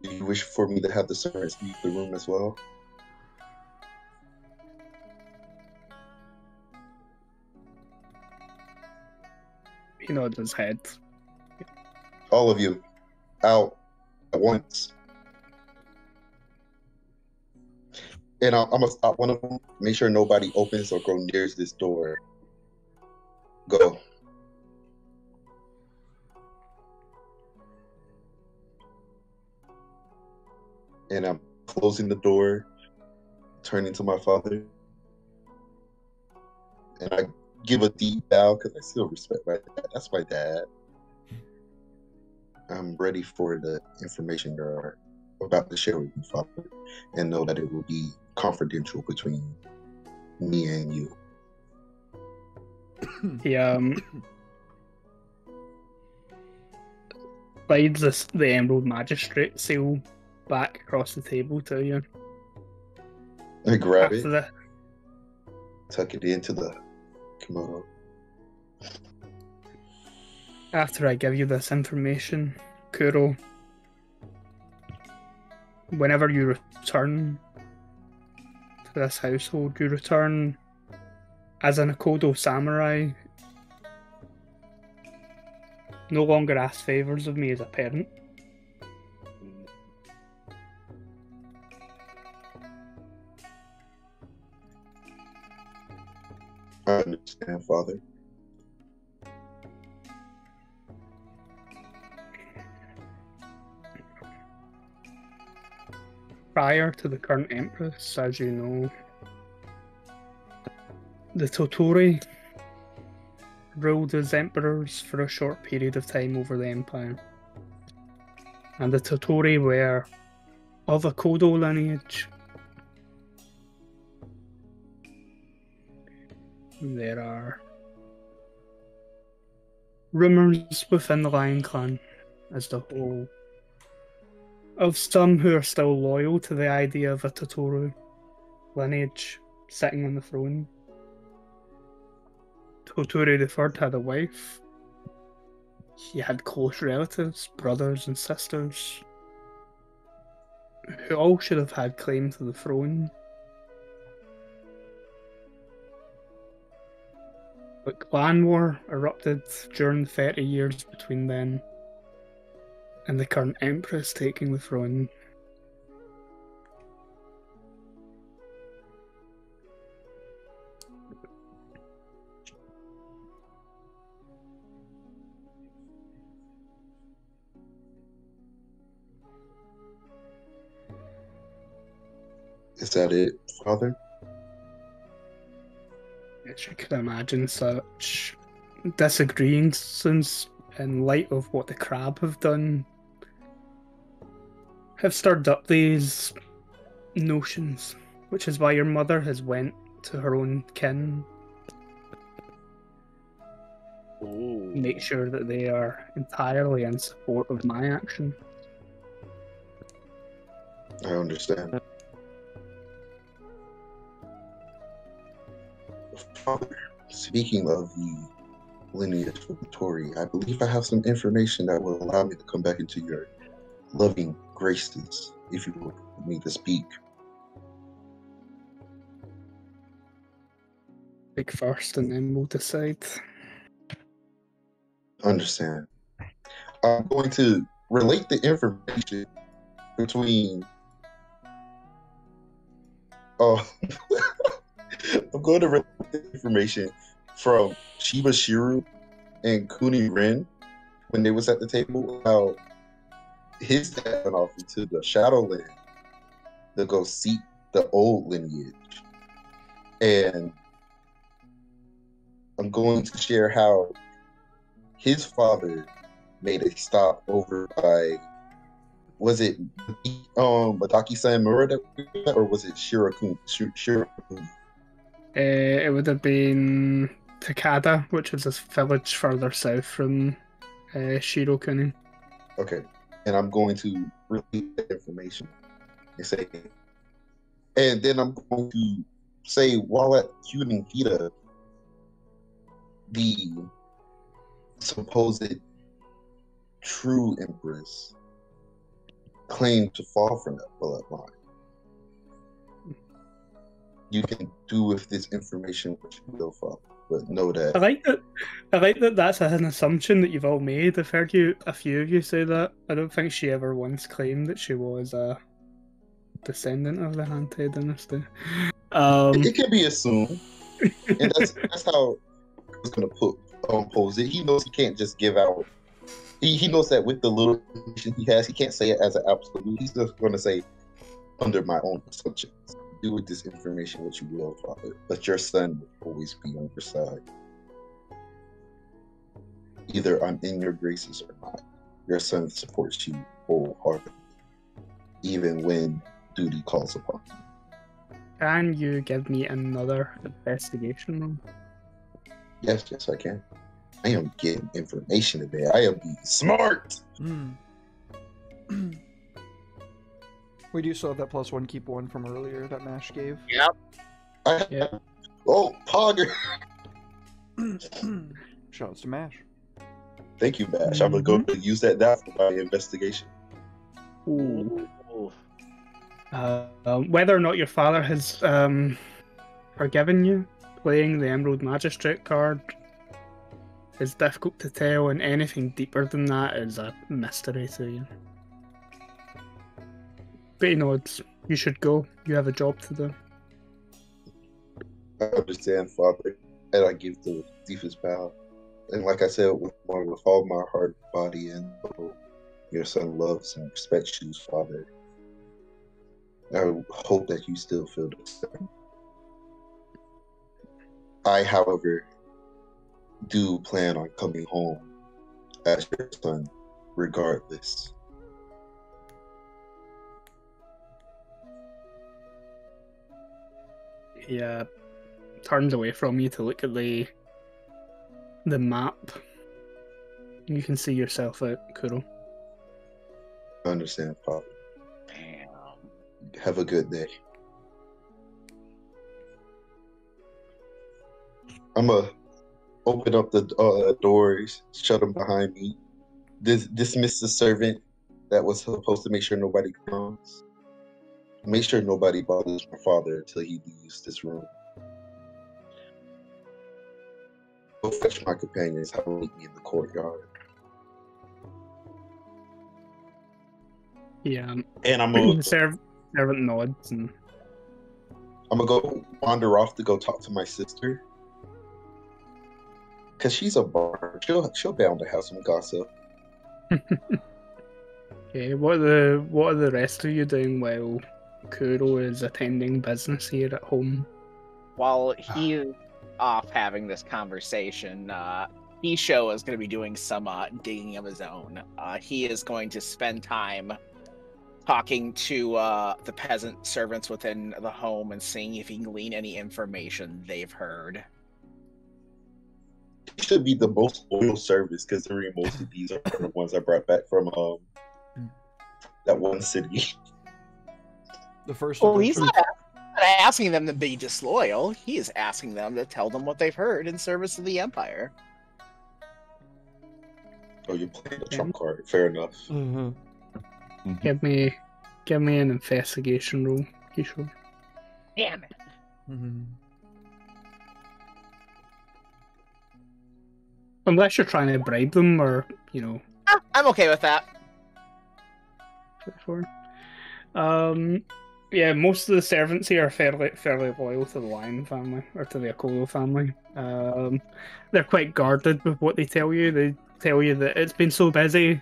Do you wish for me to have the servants leave the room as well? He nods his head. All of you, out at once. And I'm gonna stop one of them. Make sure nobody opens or go near this door. Go. and I'm closing the door, turning to my father, and I give a deep bow because I still respect my dad. That's my dad. I'm ready for the information you're about to share with me, Father, and know that it will be confidential between me and you. He slides the Emerald Magistrate seal back across the table to you. I grab After it, tuck it into the kimono. After I give you this information, Kuro, whenever you return to this household, you return as an Akodo samurai. No longer ask favors of me as a parent. I understand, Father. Prior to the current Empress, as you know, the Totori ruled as emperors for a short period of time over the empire. And the Totori were of Akodo lineage. There are rumours within the Lion Clan as the whole of some who are still loyal to the idea of a Totoro lineage sitting on the throne. Totoro III had a wife. He had close relatives, brothers and sisters, who all should have had claim to the throne. But clan war erupted during the 30 years between then and the current Empress taking the throne. Is that it, Father? As you can imagine, such disagreements in light of what the Crab have done have stirred up these notions, which is why your mother has went to her own kin. Ooh. Make sure that they are entirely in support of my action. I understand. Father, speaking of the lineage of the Tory, I believe I have some information that will allow me to come back into your loving graces, if you will permit me to speak. Speak first and then we'll decide. Understand. I'm going to relate the information between I'm going to relate the information from Shiba Shiru and Kuni Ren when they was at the table, how his dad went off into the Shadowland to go seek the old lineage. And I'm going to share how his father made a stop over by, was it Madaki-san Mura, or was it Shirakuni? It would have been Takada, which is a village further south from Shirokuni. Okay, and I'm going to repeat that information and say, and then I'm going to say, while at Kyuden Hida, the supposed true empress claimed to fall from that bloodline. You can do with this information what you will, Father, but know that. I like that that's an assumption that you've all made. I've heard a few of you say that. I don't think she ever once claimed that she was a descendant of the Hantei dynasty. It can be assumed, and that's how I was going to pose it. He knows he can't just give out. He knows that with the little information he has, he can't say it as an absolute. He's just going to say, under my own assumptions. Do with this information what you will, Father. But your son will always be on your side. Either I'm in your graces or not. Your son supports you wholeheartedly, even when duty calls upon you. Can you give me another investigation roll? Yes, I can. I am getting information today. I am being smart. We do still have that +1 keep 1 from earlier that Mash gave. Yep. Yep. Oh, Pogger. Shouts to Mash. Thank you, Bash. I'm going to go use that die for my investigation. Ooh. Whether or not your father has forgiven you, playing the Emerald Magistrate card is difficult to tell, and anything deeper than that is a mystery to you. But you know, you should go. You have a job to do. I understand, Father, and I give the deepest bow. And like I said, with all my heart, body, and soul, your son loves and respects you, Father. I hope that you still feel the same. I, however, do plan on coming home as your son, regardless. He turns away from you to look at the map. You can see yourself out, Kuro. I understand, Father. Damn. Have a good day. I'm gonna open up the doors, shut them behind me, dismiss the servant that was supposed to make sure nobody comes. Make sure nobody bothers my father until he leaves this room. Go fetch my companions. Have them meet me in the courtyard. Yeah. And I'm gonna servant nods and I'm gonna go wander off to go talk to my sister. Cause she's a bar. She'll bound to have some gossip. Okay, what are the rest of you doing while Kuro is attending business here at home? While he's off having this conversation, Isho is going to be doing some digging of his own. He is going to spend time talking to the peasant servants within the home and seeing if he can glean any information they've heard. He should be the most loyal service, considering most of these are the ones I brought back from that one city. The first. Well, he's not asking them to be disloyal. He is asking them to tell them what they've heard in service of the Empire. Oh, you're playing the trump card. Fair enough. Mm-hmm. Give me an investigation roll, Kishore. Damn it. Mm-hmm. Unless you're trying to bribe them, or I'm okay with that. Yeah, most of the servants here are fairly loyal to the Lion family, or to the Akolo family. They're quite guarded with what they tell you. They tell you that it's been so busy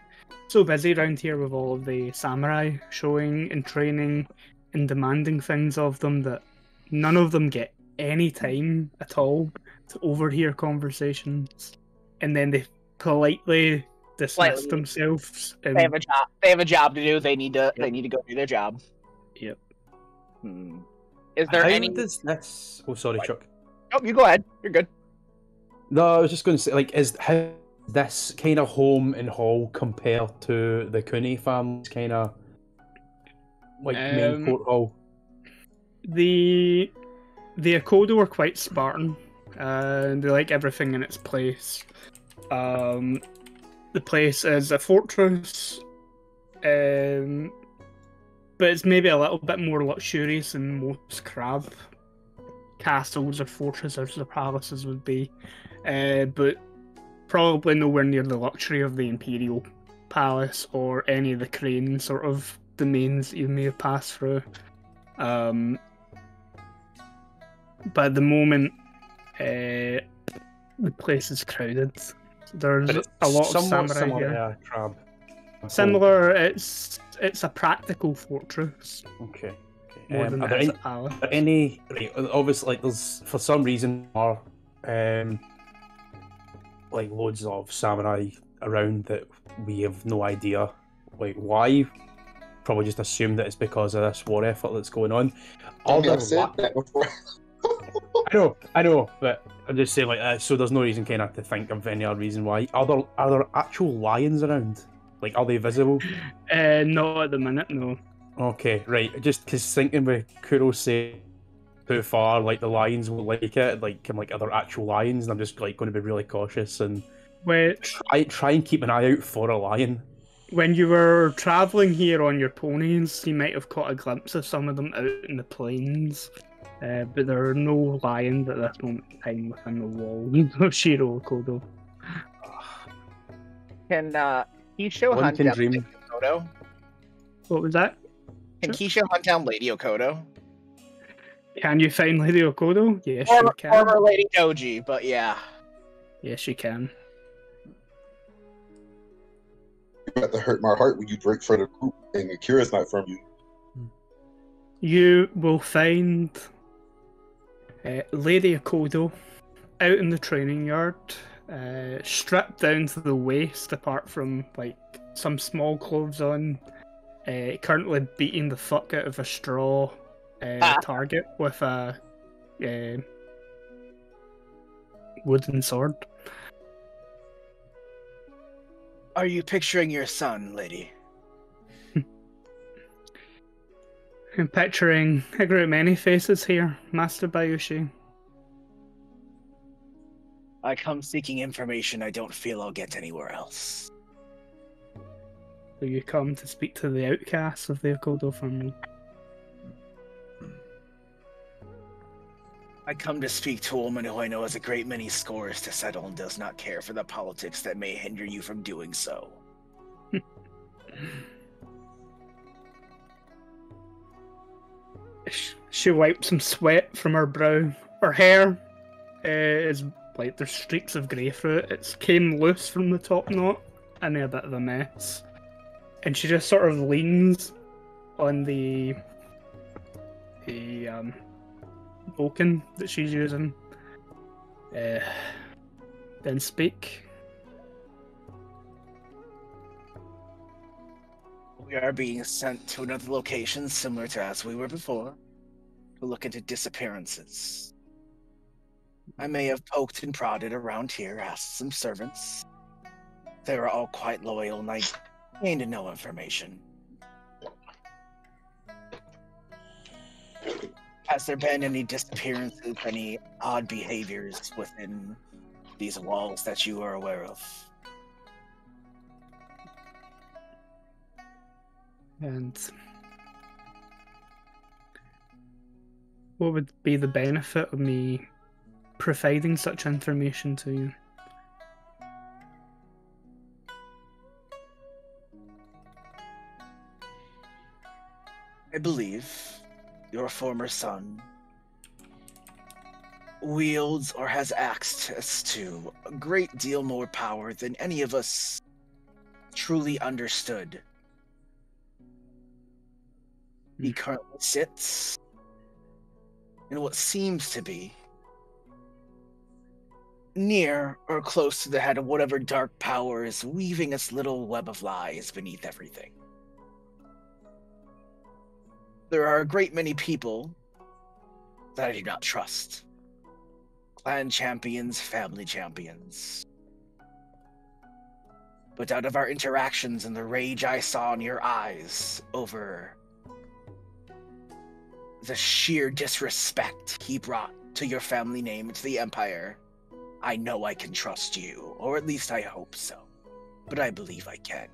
around here with all of the samurai showing and training and demanding things of them that none of them get any time at all to overhear conversations. And then they politely dismiss themselves. And... They have a job. They have a job to do. They need to. Yep. They need to go do their job. Yep. Is there any? Does this... Oh, sorry, Chuck. Oh, you go ahead. You're good. No, I was just going to say, how this kind of home and hall compare to the Cooney family's kind of main court hall? The Akodo were quite Spartan. They like everything in its place. The place is a fortress, but it's maybe a little bit more luxurious than most crab castles or fortresses or palaces would be, but probably nowhere near the luxury of the Imperial Palace or any of the Crane sort of domains that you may have passed through. But at the moment, the place is crowded. There's a lot of samurai here. Crab. Similar, it's a practical fortress. Okay. more than are it is there Alice. any right, obviously, like there's for some reason are like loads of samurai around that we have no idea like why. Probably just assume that it's because of this war effort that's going on. I've said that before. I know, but I'm just saying like that. So there's no reason kind of to think of any other reason why. Are there actual lions around? Like, are they visible? Not at the minute, no. Okay, right. Just because thinking with Kurose too far, like the lions will like it. Like, are there actual lions? And I'm just like going to be really cautious and try and keep an eye out for a lion. When you were travelling here on your ponies, you might have caught a glimpse of some of them out in the plains. But there are no lions at this moment in time within the walls of Shiro Kodo. Can Kisho One hunt can down dream. Lady Okoto? What was that? Can Kisho hunt down Lady Okoto? Can you find Lady Okodo? Yes, Or, you can. or Lady Doji, but yeah. Yes, you can. You got to hurt my heart when you break for the group and Akira's not from you. You will find Lady Okodo out in the training yard, stripped down to the waist, apart from like some small clothes on, currently beating the fuck out of a straw target with a wooden sword. Are you picturing your son, lady? I'm picturing a great many faces here, Master Bayushi. I come seeking information I don't feel I'll get anywhere else. So you come to speak to the outcasts of the Okodo family. I come to speak to a woman who I know has a great many scores to settle and does not care for the politics that may hinder you from doing so. She wipes some sweat from her brow. Her hair is like there's streaks of grey through it. It's came loose from the top knot and a bit of a mess. And she just sort of leans on the boken that she's using. Then speak. We are being sent to another location similar to as we were before, to look into disappearances. I may have poked and prodded around here, asked some servants. They were all quite loyal, and I gained no information. Has there been any disappearances, any odd behaviors within these walls that you are aware of? And what would be the benefit of me providing such information to you? I believe your former son wields or has access to a great deal more power than any of us truly understood. He currently sits in what seems to be near or close to the head of whatever dark power is weaving its little web of lies beneath everything. There are a great many people that I do not trust. Clan champions, family champions. But out of our interactions and the rage I saw in your eyes over the sheer disrespect he brought to your family name and to the Empire, I know I can trust you, or at least I hope so. But I believe I can.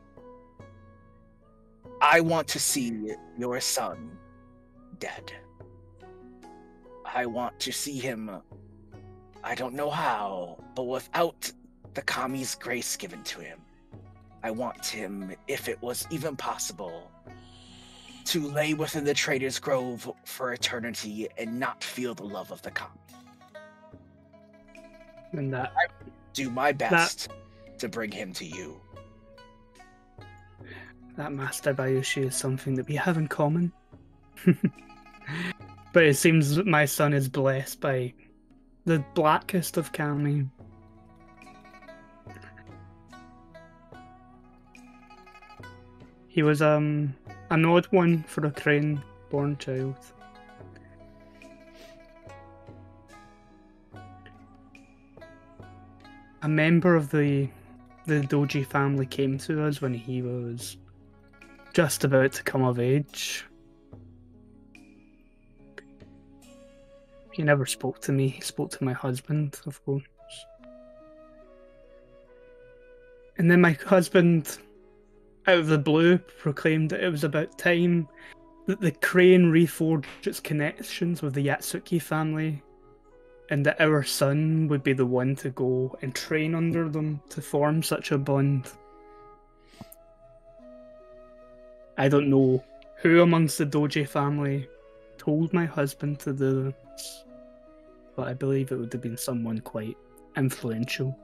I want to see your son dead. I want to see him, I don't know how, but without the Kami's grace given to him. I want him, if it was even possible, to lay within the Trader's Grove for eternity and not feel the love of the Kami. And that I do my best to bring him to you. That Master Bayushi is something that we have in common. But it seems that my son is blessed by the blackest of kami. He was an odd one for a crane-born child. A member of the Doji family came to us when he was just about to come of age. He never spoke to me. He spoke to my husband, of course. And then my husband, out of the blue, proclaimed that it was about time that the crane reforged its connections with the Yatsuki family, and that our son would be the one to go and train under them to form such a bond. I don't know who amongst the Doji family told my husband to do this, but I believe it would have been someone quite influential.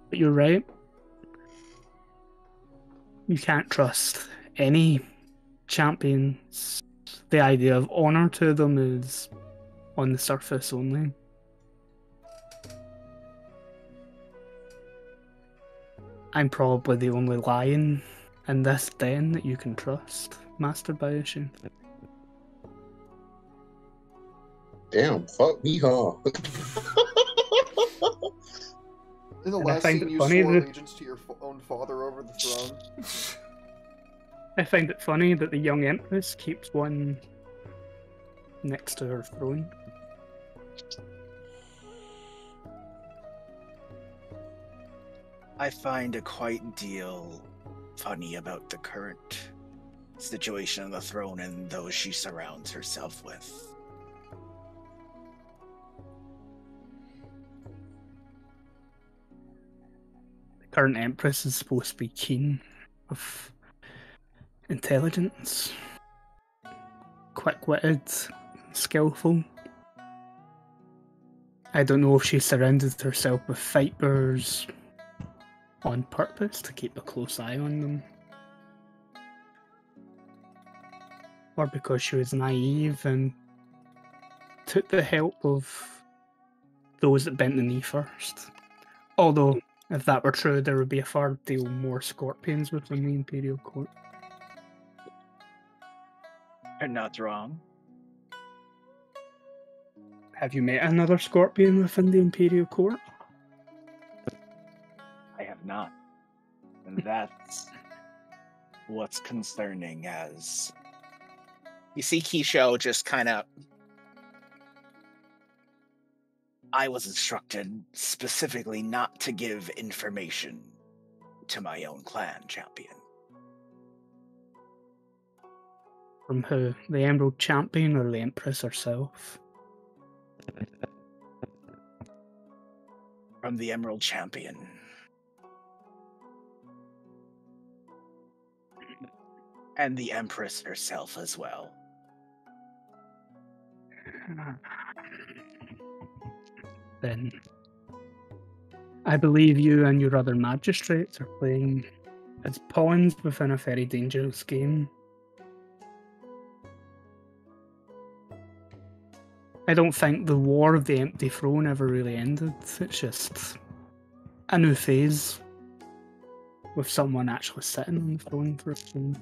But you're right. You can't trust any champions. The idea of honor to them is on the surface only. I'm probably the only lion in this den that you can trust, Master Bayashi. Damn, fuck me, huh? In the And last scene, you swore allegiance to your own father over the throne. I find it funny that the young Empress keeps one next to her throne. I find a quite deal funny about the current situation on the throne and those she surrounds herself with. The current Empress is supposed to be keen of intelligence, quick-witted, skillful. I don't know if she surrounded herself with fighters on purpose to keep a close eye on them, or because she was naive and took the help of those that bent the knee first. Although, if that were true, there would be a far deal more scorpions within the Imperial Court. You're not wrong. Have you met another scorpion within the Imperial Court? I have not. And that's what's concerning, as you see Kisho just kind of... I was instructed specifically not to give information to my own clan champion. From who? The Emerald Champion or the Empress herself? From the Emerald Champion. And the Empress herself as well. Then I believe you and your other magistrates are playing as pawns within a very dangerous game. I don't think the War of the Empty Throne ever really ended. It's just a new phase with someone actually sitting on the throne for a time.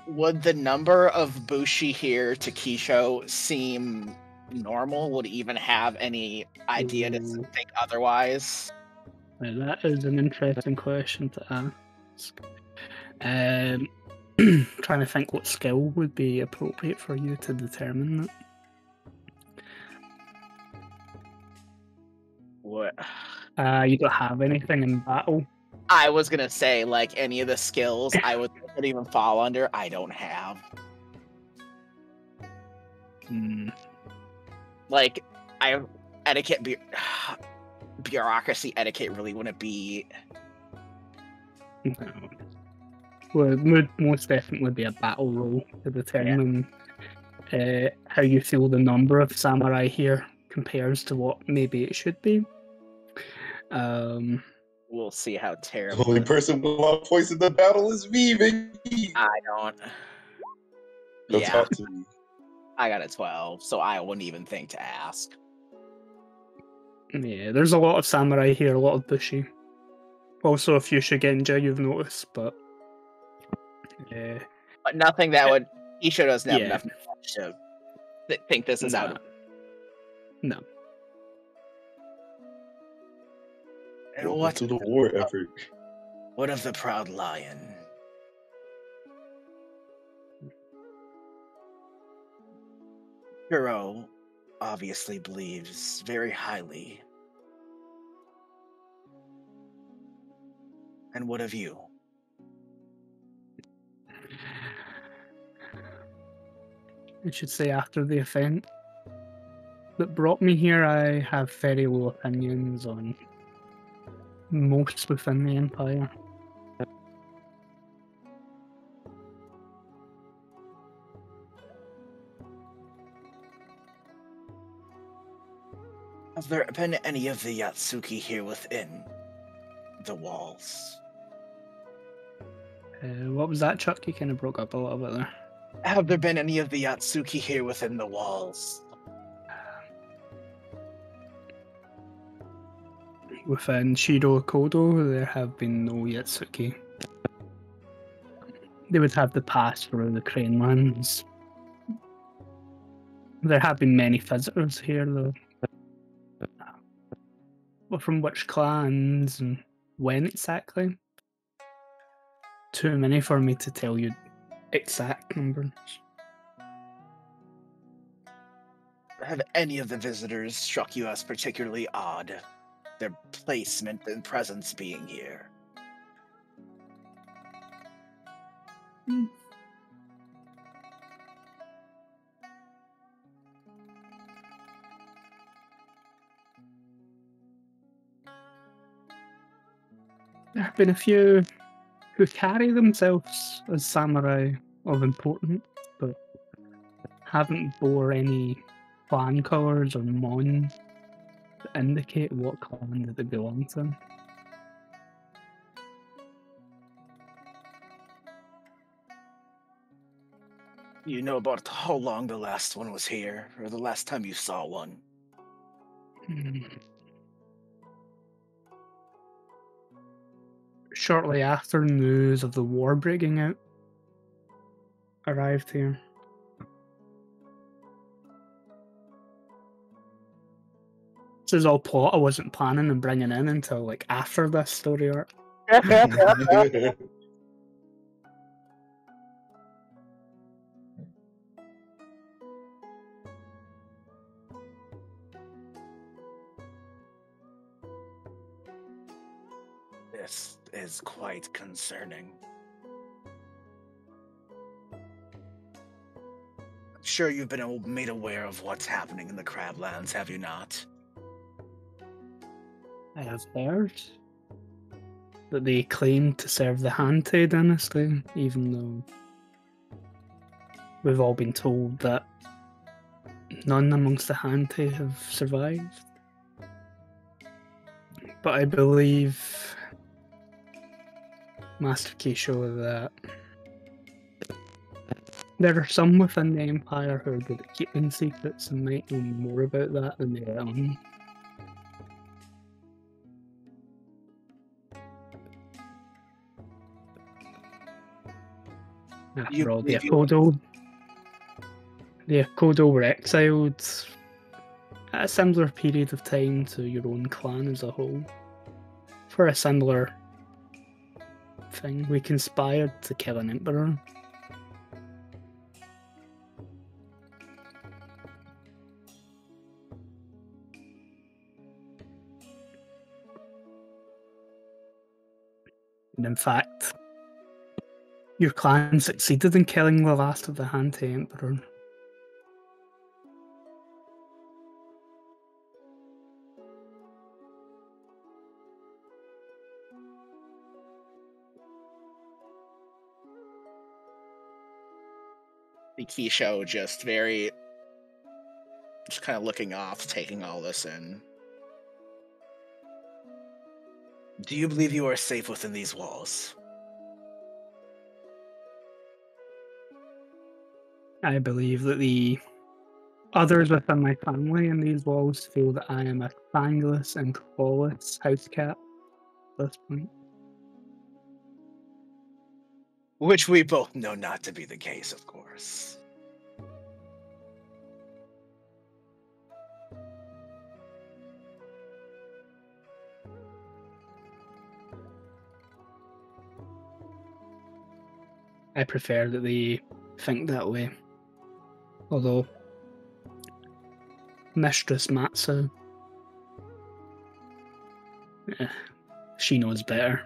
Would the number of Bushi here to Kisho seem normal? Would he even have any idea to think otherwise? Well, that is an interesting question to ask. Trying to think what skill would be appropriate for you to determine that. What? You don't have anything in battle. I was gonna say, like, any of the skills I would even fall under, I don't have. Like, bureaucracy etiquette really wouldn't be... No. Well, it would most definitely be a battle roll to determine how you feel the number of samurai here compares to what maybe it should be. We'll see how The terrible. only person with a lot of points in the battle is me, baby. I don't. Go Yeah, talk to me. I got a 12, so I wouldn't even think to ask. Yeah, there's a lot of samurai here, a lot of bushi. Also a few Shugenja you've noticed, but But nothing that would. Isho doesn't have Yeah. enough knowledge to think this is out of. No. And Welcome what? to the war effort. What of the proud lion? Hiro obviously believes very highly. And what of you? I should say after the event that brought me here, I have very low opinions on most within the Empire. Have there been any of the Yatsuki here within the walls? What was that, Chuck? You kind of broke up a little bit there. Have there been any of the Yatsuki here within the walls? Within Shiro Kodo, there have been no Yatsuki. They would have the pass through the Crane Lands. There have been many visitors here, though. Well, from which clans and when exactly? Too many for me to tell you exact numbers. Have any of the visitors struck you as particularly odd? Their placement and presence being here? There have been a few who carry themselves as samurai of importance, but haven't bore any clan colours or mon to indicate what clan that they belong to. You know about how long the last one was here, or the last time you saw one? Shortly after news of the war breaking out arrived here. This is all plot I wasn't planning on bringing in until like after this story arc. This is quite concerning. I'm sure you've been made aware of what's happening in the Crablands, have you not? I have heard that they claim to serve the Hantei dynasty, even though we've all been told that none amongst the Hantei have survived. But I believe, Master Keisho, that there are some within the Empire who are good at keeping secrets and might know more about that than the own. After all, the Akodo were exiled at a similar period of time to your own clan as a whole. For a similar thing, we conspired to kill an emperor. And in fact, your clan succeeded in killing the last of the Hantei Emperor. The Kisho just kind of looking off, taking all this in. Do you believe you are safe within these walls? I believe that the others within my family in these walls feel that I am a fangirless and clawless house cat at this point. Which we both know not to be the case, of course. I prefer that they think that way. Although, Mistress Matsu, she knows better.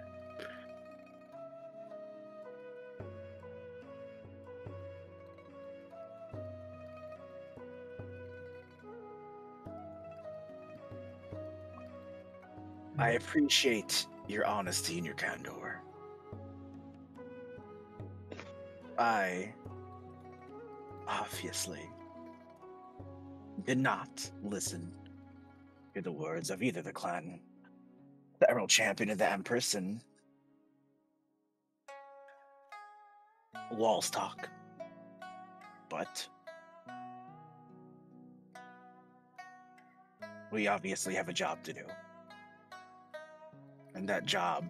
I appreciate your honesty and your candor. I obviously did not listen to the words of either the clan, the Emerald Champion, and the Empress, and walls talk. But we obviously have a job to do. And that job,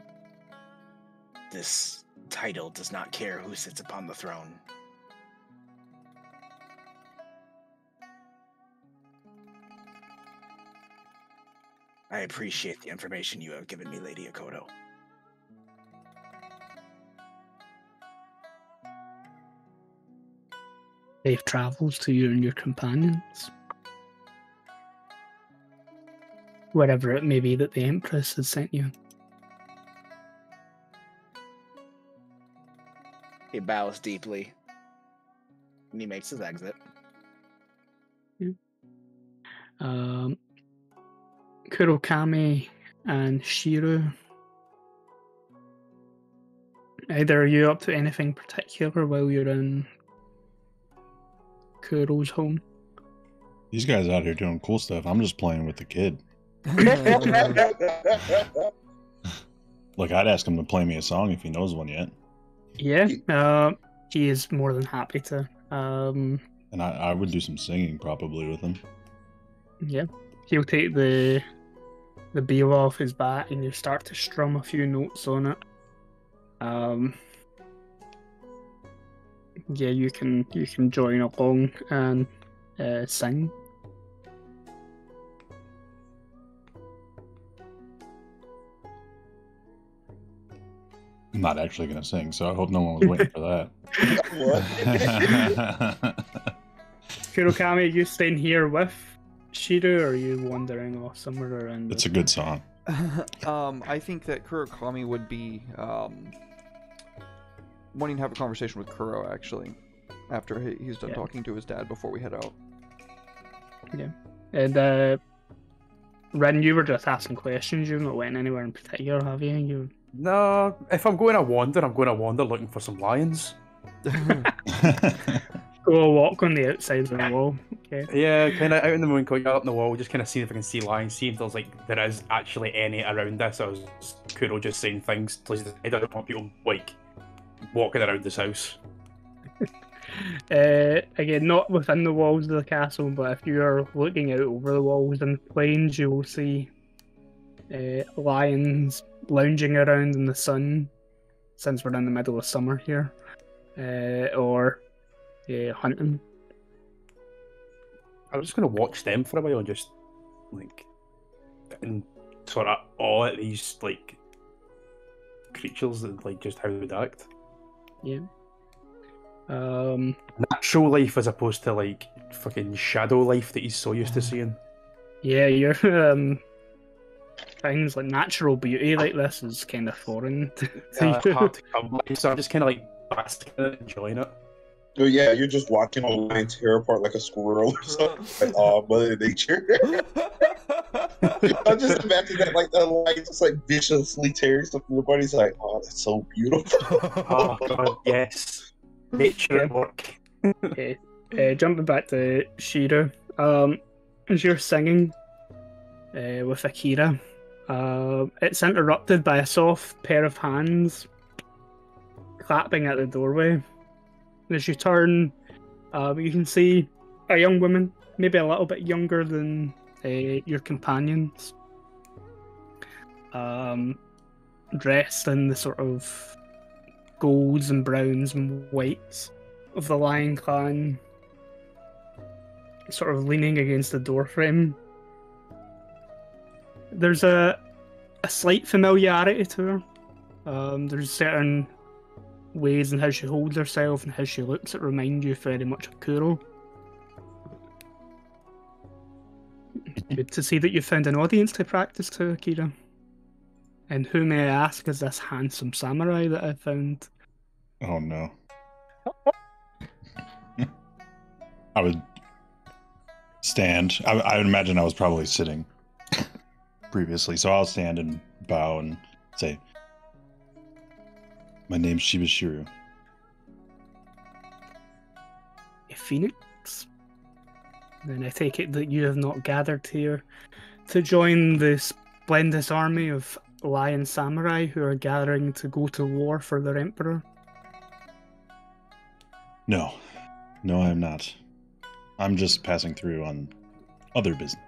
this title does not care who sits upon the throne. I appreciate the information you have given me, Lady Akoto. Safe travels to you and your companions. Wherever it may be that the Empress has sent you. He bows deeply, and he makes his exit. Kurokami and Shiru, either are you up to anything particular while you're in Kuro's home? These guys out here doing cool stuff. I'm just playing with the kid. Like, I'd ask him to play me a song if he knows one yet. Yeah, he is more than happy to. And I would do some singing probably with him. Yeah, he'll take the beer off his bat and you start to strum a few notes on it. Yeah, you can join along and sing. I'm not actually going to sing, so I hope no one was waiting for that. Kurokami, are you staying here with Shiru, or are you wandering off somewhere around? It's a good song. I think that Kurokami would be wanting to have a conversation with Kuro, actually, after he's done talking to his dad before we head out. Yeah. And Ren, you were just asking questions. You've not went anywhere in particular, have you? No, if I'm going to wander, I'm going to wander looking for some lions. Go a walk on the outside of the wall. Okay. Yeah, kind of out in the moon, going up on the wall, just kind of see if I can see lions, see if there is actually any around this. I was Kuro just saying things. I don't want people walking around this house. Again, not within the walls of the castle, but if you are looking out over the walls and plains, you will see lions lounging around in the sun, since we're in the middle of summer here, or hunting. I was just going to watch them for a while and just and sort of awe at these creatures that just how they would act. Yeah. Natural life as opposed to fucking shadow life that he's so used to seeing. Yeah, you're things like natural beauty like this is kind of foreign to you. Hard to come by, so I'm just kind of basking in it, enjoying it. Oh yeah, you're just watching a lion tear apart like a squirrel or something. Mother Nature. I just imagine that the lion just viciously tears stuff from your body's oh, that's so beautiful. Oh god, yes. Nature at work. Okay. Jumping back to Shira. As you're singing with Akira, it's interrupted by a soft pair of hands clapping at the doorway. And as you turn, you can see a young woman, maybe a little bit younger than your companions, dressed in the sort of golds and browns and whites of the Lion Clan, sort of leaning against the doorframe. There's a slight familiarity to her. There's certain ways in how she holds herself and how she looks that remind you very much of Kuro. Good to see that you found an audience to practice to, Akira. And who, may I ask, is this handsome samurai that I found? Oh no. I would stand. I would imagine I was probably sitting previously, so I'll stand and bow and say, "My name's Shibashiru." A phoenix? Then I take it that you have not gathered here to join the splendid army of lion samurai who are gathering to go to war for their emperor? No, I am not. I'm just passing through on other business.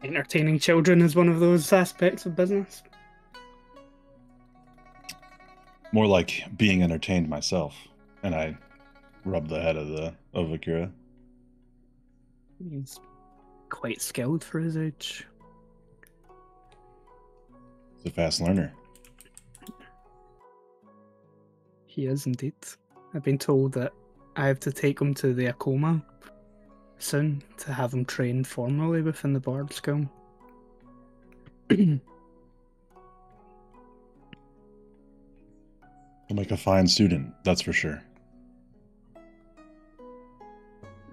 Entertaining children is one of those aspects of business. More like being entertained myself. And I rub the head of Akira. He's quite skilled for his age. He's a fast learner. He is indeed. I've been told that I have to take him to the Akoma soon to have him trained formally within the Bard School. He'll make a fine student, that's for sure.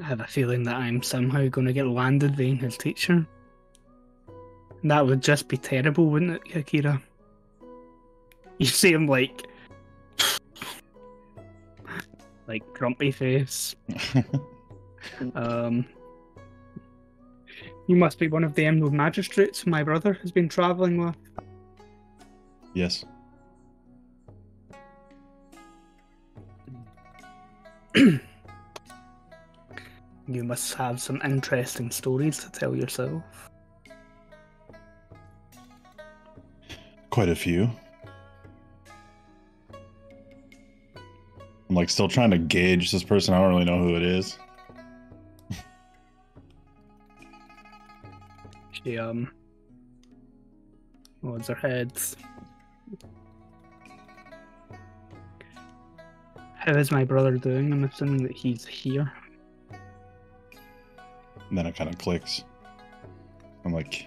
I have a feeling that I'm somehow going to get landed being his teacher. That would just be terrible, wouldn't it, Akira? You see him like grumpy face. You must be one of the Emerald Magistrates my brother has been travelling with. Yes. You must have some interesting stories to tell yourself. Quite a few. I'm still trying to gauge this person. I don't really know who it is. She nods her head. How is my brother doing? I'm assuming that he's here. And then it kind of clicks. I'm like,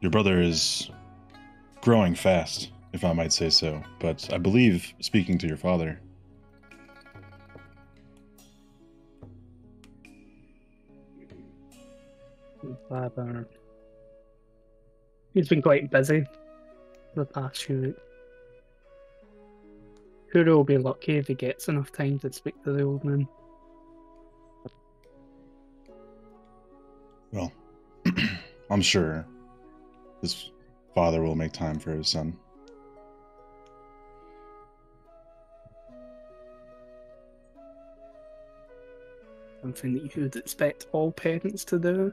your brother is growing fast, if I might say so, but I believe, speaking to your father, he's been quite busy the past few weeks. Kuro will be lucky if he gets enough time to speak to the old man. well, I'm sure his father will make time for his son. Something that you would expect all parents to do.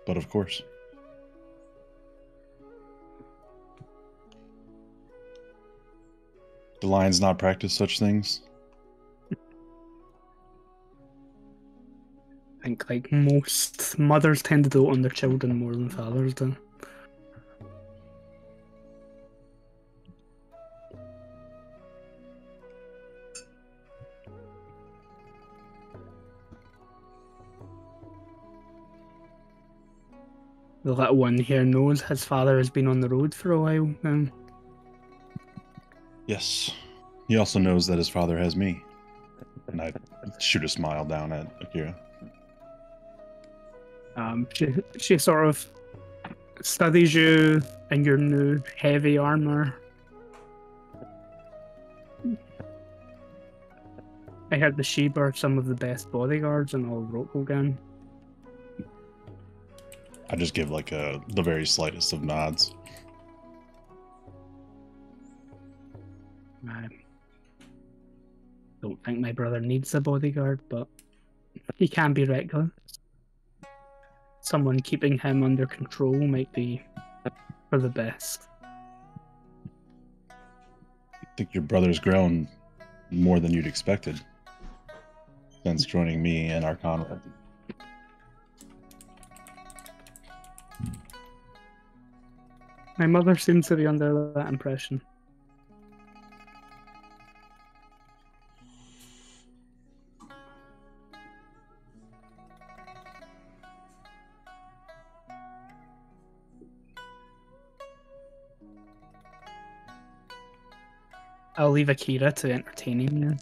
But of course. The lions not practice such things? I think like most mothers tend to do it on their children more than fathers do. The little one here knows his father has been on the road for a while now. Yes. He also knows that his father has me. And I shoot a smile down at Akira. She sort of studies you in your new heavy armor. I heard the Sheba are some of the best bodyguards in all Rokugan. I just give like the very slightest of nods. I don't think my brother needs a bodyguard, but he can be reckless. Someone keeping him under control might be for the best. I think your brother's grown more than you'd expected since joining me and our comrade. My mother seems to be under that impression. I'll leave Akira to entertaining you.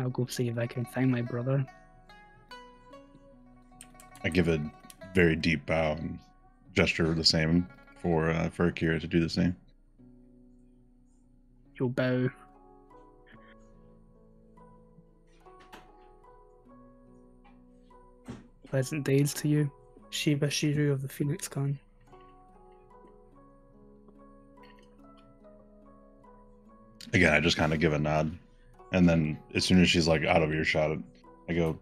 I'll go see if I can find my brother. I give a very deep bow and gesture the same for Akira to do the same. You'll bow. Pleasant days to you, Shiba Shiru of the Phoenix Clan. Again, I just kind of give a nod. And then as soon as she's like out of earshot, I go,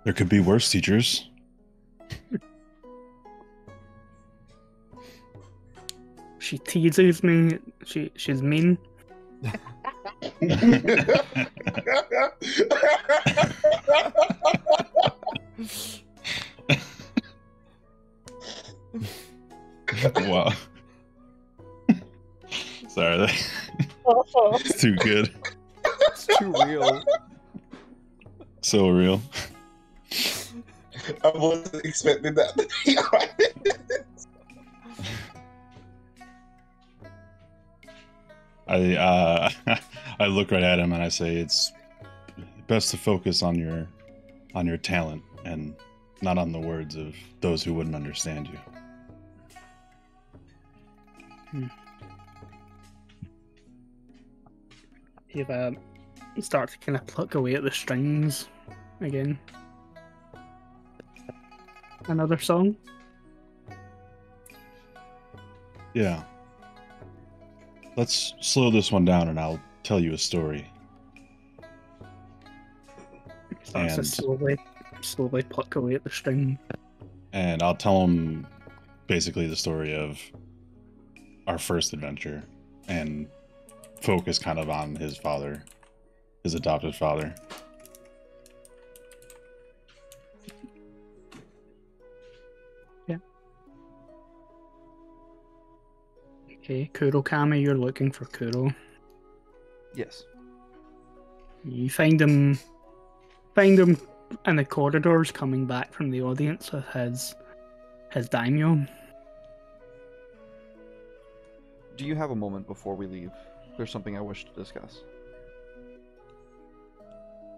there could be worse, teachers. She teases me. She's mean. Wow. Sorry, it's too good. It's too real. So real. I wasn't expecting that to be I I look right at him and I say it's best to focus on your talent and not on the words of those who wouldn't understand you. You start to kind of pluck away at the strings again. Another song? Yeah. Let's slow this one down and I'll tell you a story. Starts to slowly pluck away at the string. And I'll tell him basically the story of our first adventure and focus kind of on his father, his adopted father. Yeah. Okay, Kurokami, you're looking for Kuro. Yes. You find him in the corridors coming back from the audience with his daimyo. Do you have a moment before we leave? There's something I wish to discuss.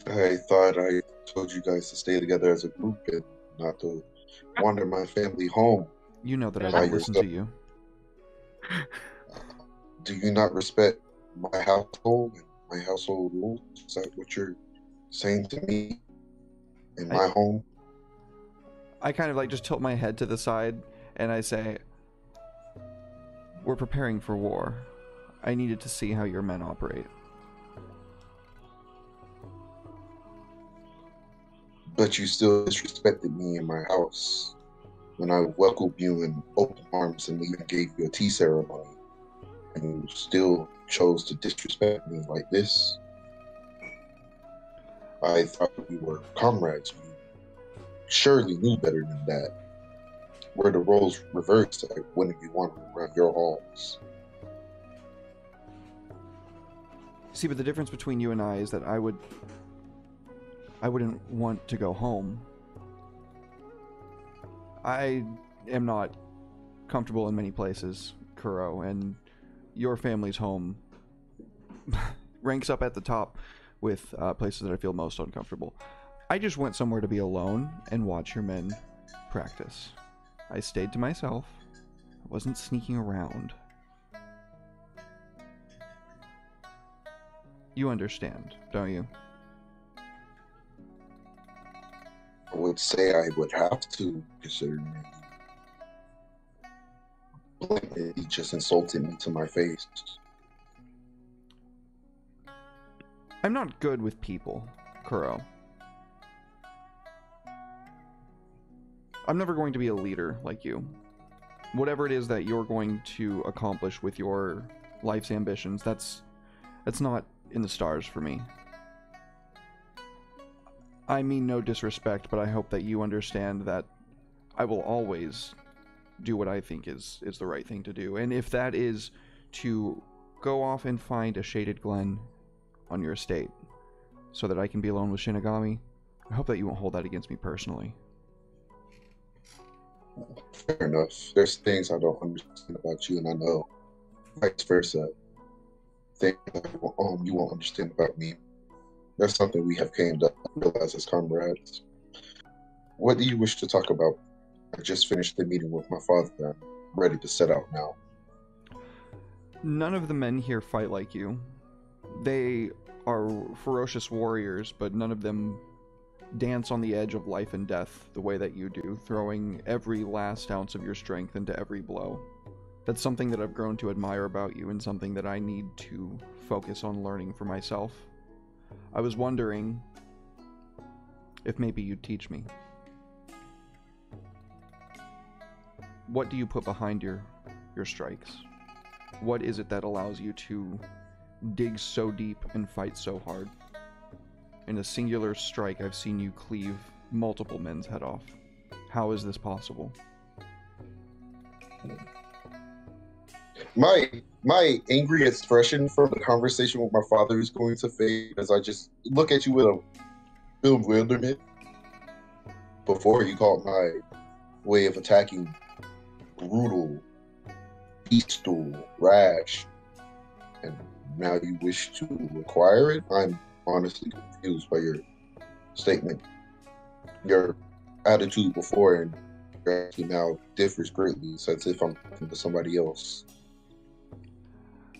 I thought I told you guys to stay together as a group and not to wander my family home. You know that I By don't listen to you. Do you not respect my household and my household rules? Is that what you're saying to me in my home? I kind of like just tilt my head to the side and I say, we're preparing for war. I needed to see how your men operate. But you still disrespected me in my house when I welcomed you in open arms and even gave you a tea ceremony. And you still chose to disrespect me like this. I thought we were comrades. You surely knew better than that. Were the roles reversed, I wouldn't be wandering around your halls. See, but the difference between you and I is that I wouldn't want to go home. I am not comfortable in many places, Kuro, and your family's home ranks up at the top with places that I feel most uncomfortable. I just went somewhere to be alone and watch your men practice. I stayed to myself. I wasn't sneaking around. You understand, don't you? I would say I would have to, considering he just insulted me to my face. I'm not good with people, Kuro. I'm never going to be a leader like you. Whatever it is that you're going to accomplish with your life's ambitions, that's not in the stars for me. I mean no disrespect, but I hope that you understand that I will always do what I think is the right thing to do. And if that is to go off and find a shaded glen on your estate so that I can be alone with Shinigami, I hope that you won't hold that against me personally. Fair enough. There's things I don't understand about you, and I know vice versa. Things that you won't understand about me. That's something we have came to realize as comrades. What do you wish to talk about? I just finished the meeting with my father. I'm ready to set out now. None of the men here fight like you. They are ferocious warriors, but none of them dance on the edge of life and death the way that you do, throwing every last ounce of your strength into every blow. That's something that I've grown to admire about you, and something that I need to focus on learning for myself. I was wondering if maybe you'd teach me. What do you put behind your strikes? What is it that allows you to dig so deep and fight so hard? In a singular strike, I've seen you cleave multiple men's head off. How is this possible? My angry expression from the conversation with my father is going to fade as I just look at you with a bewilderment. Before, you called my way of attacking brutal, bestial, rash, and now you wish to acquire it? I'm honestly confused by your statement. Your attitude before and your attitude now differs greatly. It's as if I'm talking to somebody else.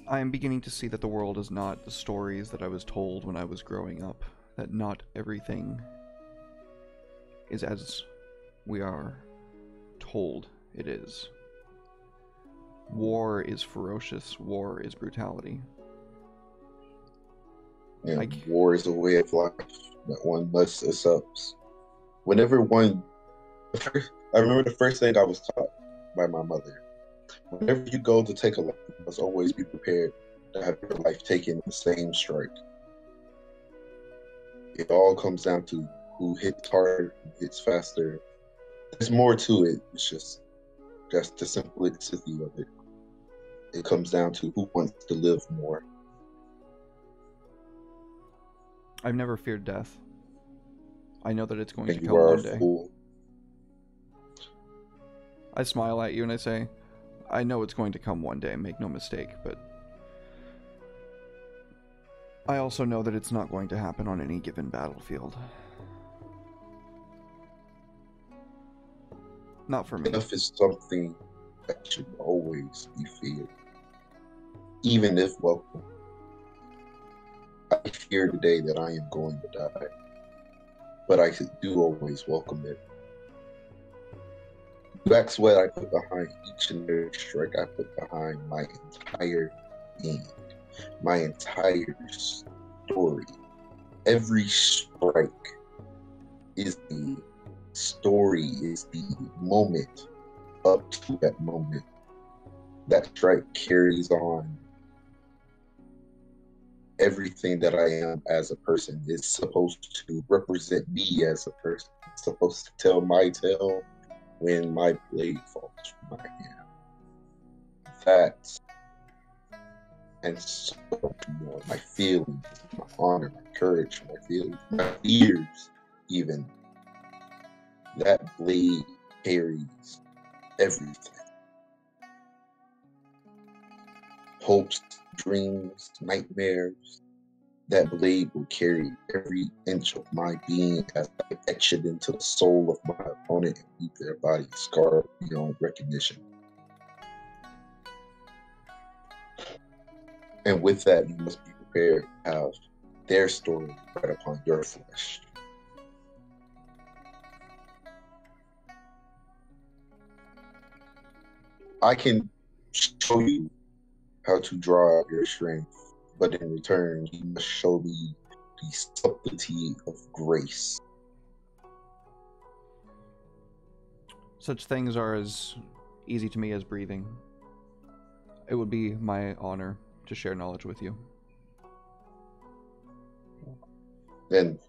I am beginning to see that the world is not the stories that I was told when I was growing up. That not everything is as we are told it is. War is ferocious. War is brutality. Yeah, war is a way of life that one must accept. Whenever one... I remember the first thing I was taught by my mother. Whenever you go to take a life, you must always be prepared to have your life taken in the same strike. It all comes down to who hits harder, who hits faster. There's more to it. It's just the simplicity of it. It comes down to who wants to live more. I've never feared death. I know that it's going to And come you are one a day. fool. I smile at you and I say, I know it's going to come one day, make no mistake, but I also know that it's not going to happen on any given battlefield. Not for me. Death is something that should always be feared, even if welcome. I fear the day that I am going to die, but I do always welcome it. That's what I put behind each and every strike. I put behind my entire being, my entire story. Every strike is the story, is the moment up to that moment. That strike carries on. Everything that I am as a person is supposed to represent me as a person. It's supposed to tell my tale when my blade falls from my hand. That and so much more. My feelings, my honor, my courage, my feelings, my fears, even. That blade carries everything. Hopes, dreams, nightmares. that blade will carry every inch of my being as I etch it into the soul of my opponent and leave their body scarred beyond recognition. And with that, you must be prepared to have their story right upon your flesh. I can show you how to draw out your strength, but in return, you must show me the subtlety of grace. Such things are as easy to me as breathing. It would be my honor to share knowledge with you. Then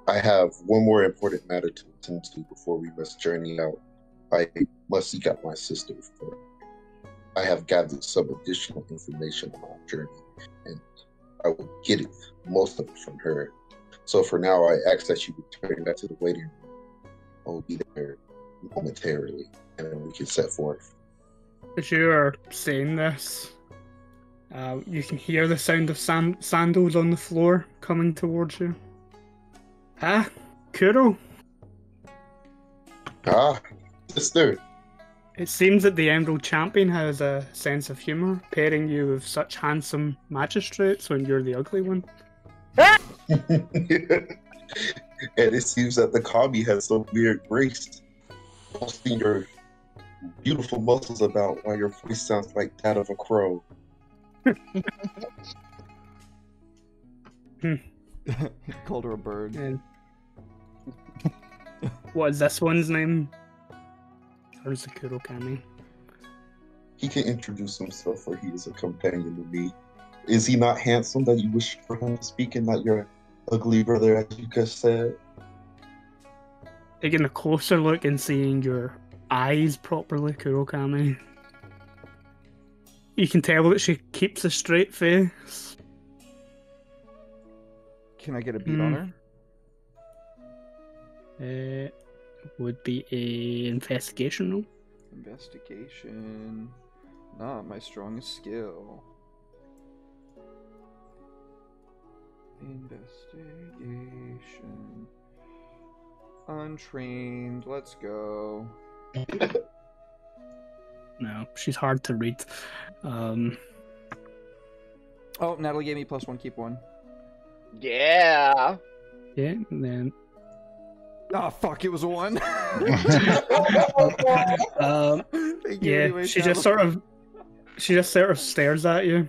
I have one more important matter to attend to before we must journey out. I must seek out my sister for I have gathered some additional information on our journey, and I will get it, most of it from her. So for now, I ask that you return back to the waiting room. I will be there momentarily, and then we can set forth. As you are saying this, you can hear the sound of sandals on the floor coming towards you. Ah, Kuro. Ah, sister. It seems that the Emerald Champion has a sense of humour, pairing you with such handsome magistrates when you're the ugly one. And it seems that the Kami has some weird grace, boasting your beautiful muscles about while your voice sounds like that of a crow. Called her a bird. And what is this one's name? Or is it Kuro Kami? He can introduce himself, for he is a companion to me. Is he not handsome that you wish for him to speak and not your ugly brother, as you just said? Taking a closer look and seeing your eyes properly, Kuro Kami. You can tell that she keeps a straight face. Can I get a beat on her? Would be a investigation roll. Investigation. Not my strongest skill. Investigation. Untrained. Let's go. No, she's hard to read. Oh, Natalie gave me +1, keep 1. Yeah. Yeah, and then Oh fuck! It was a 1. yeah, Thank you anyway, she just sort of stares at you.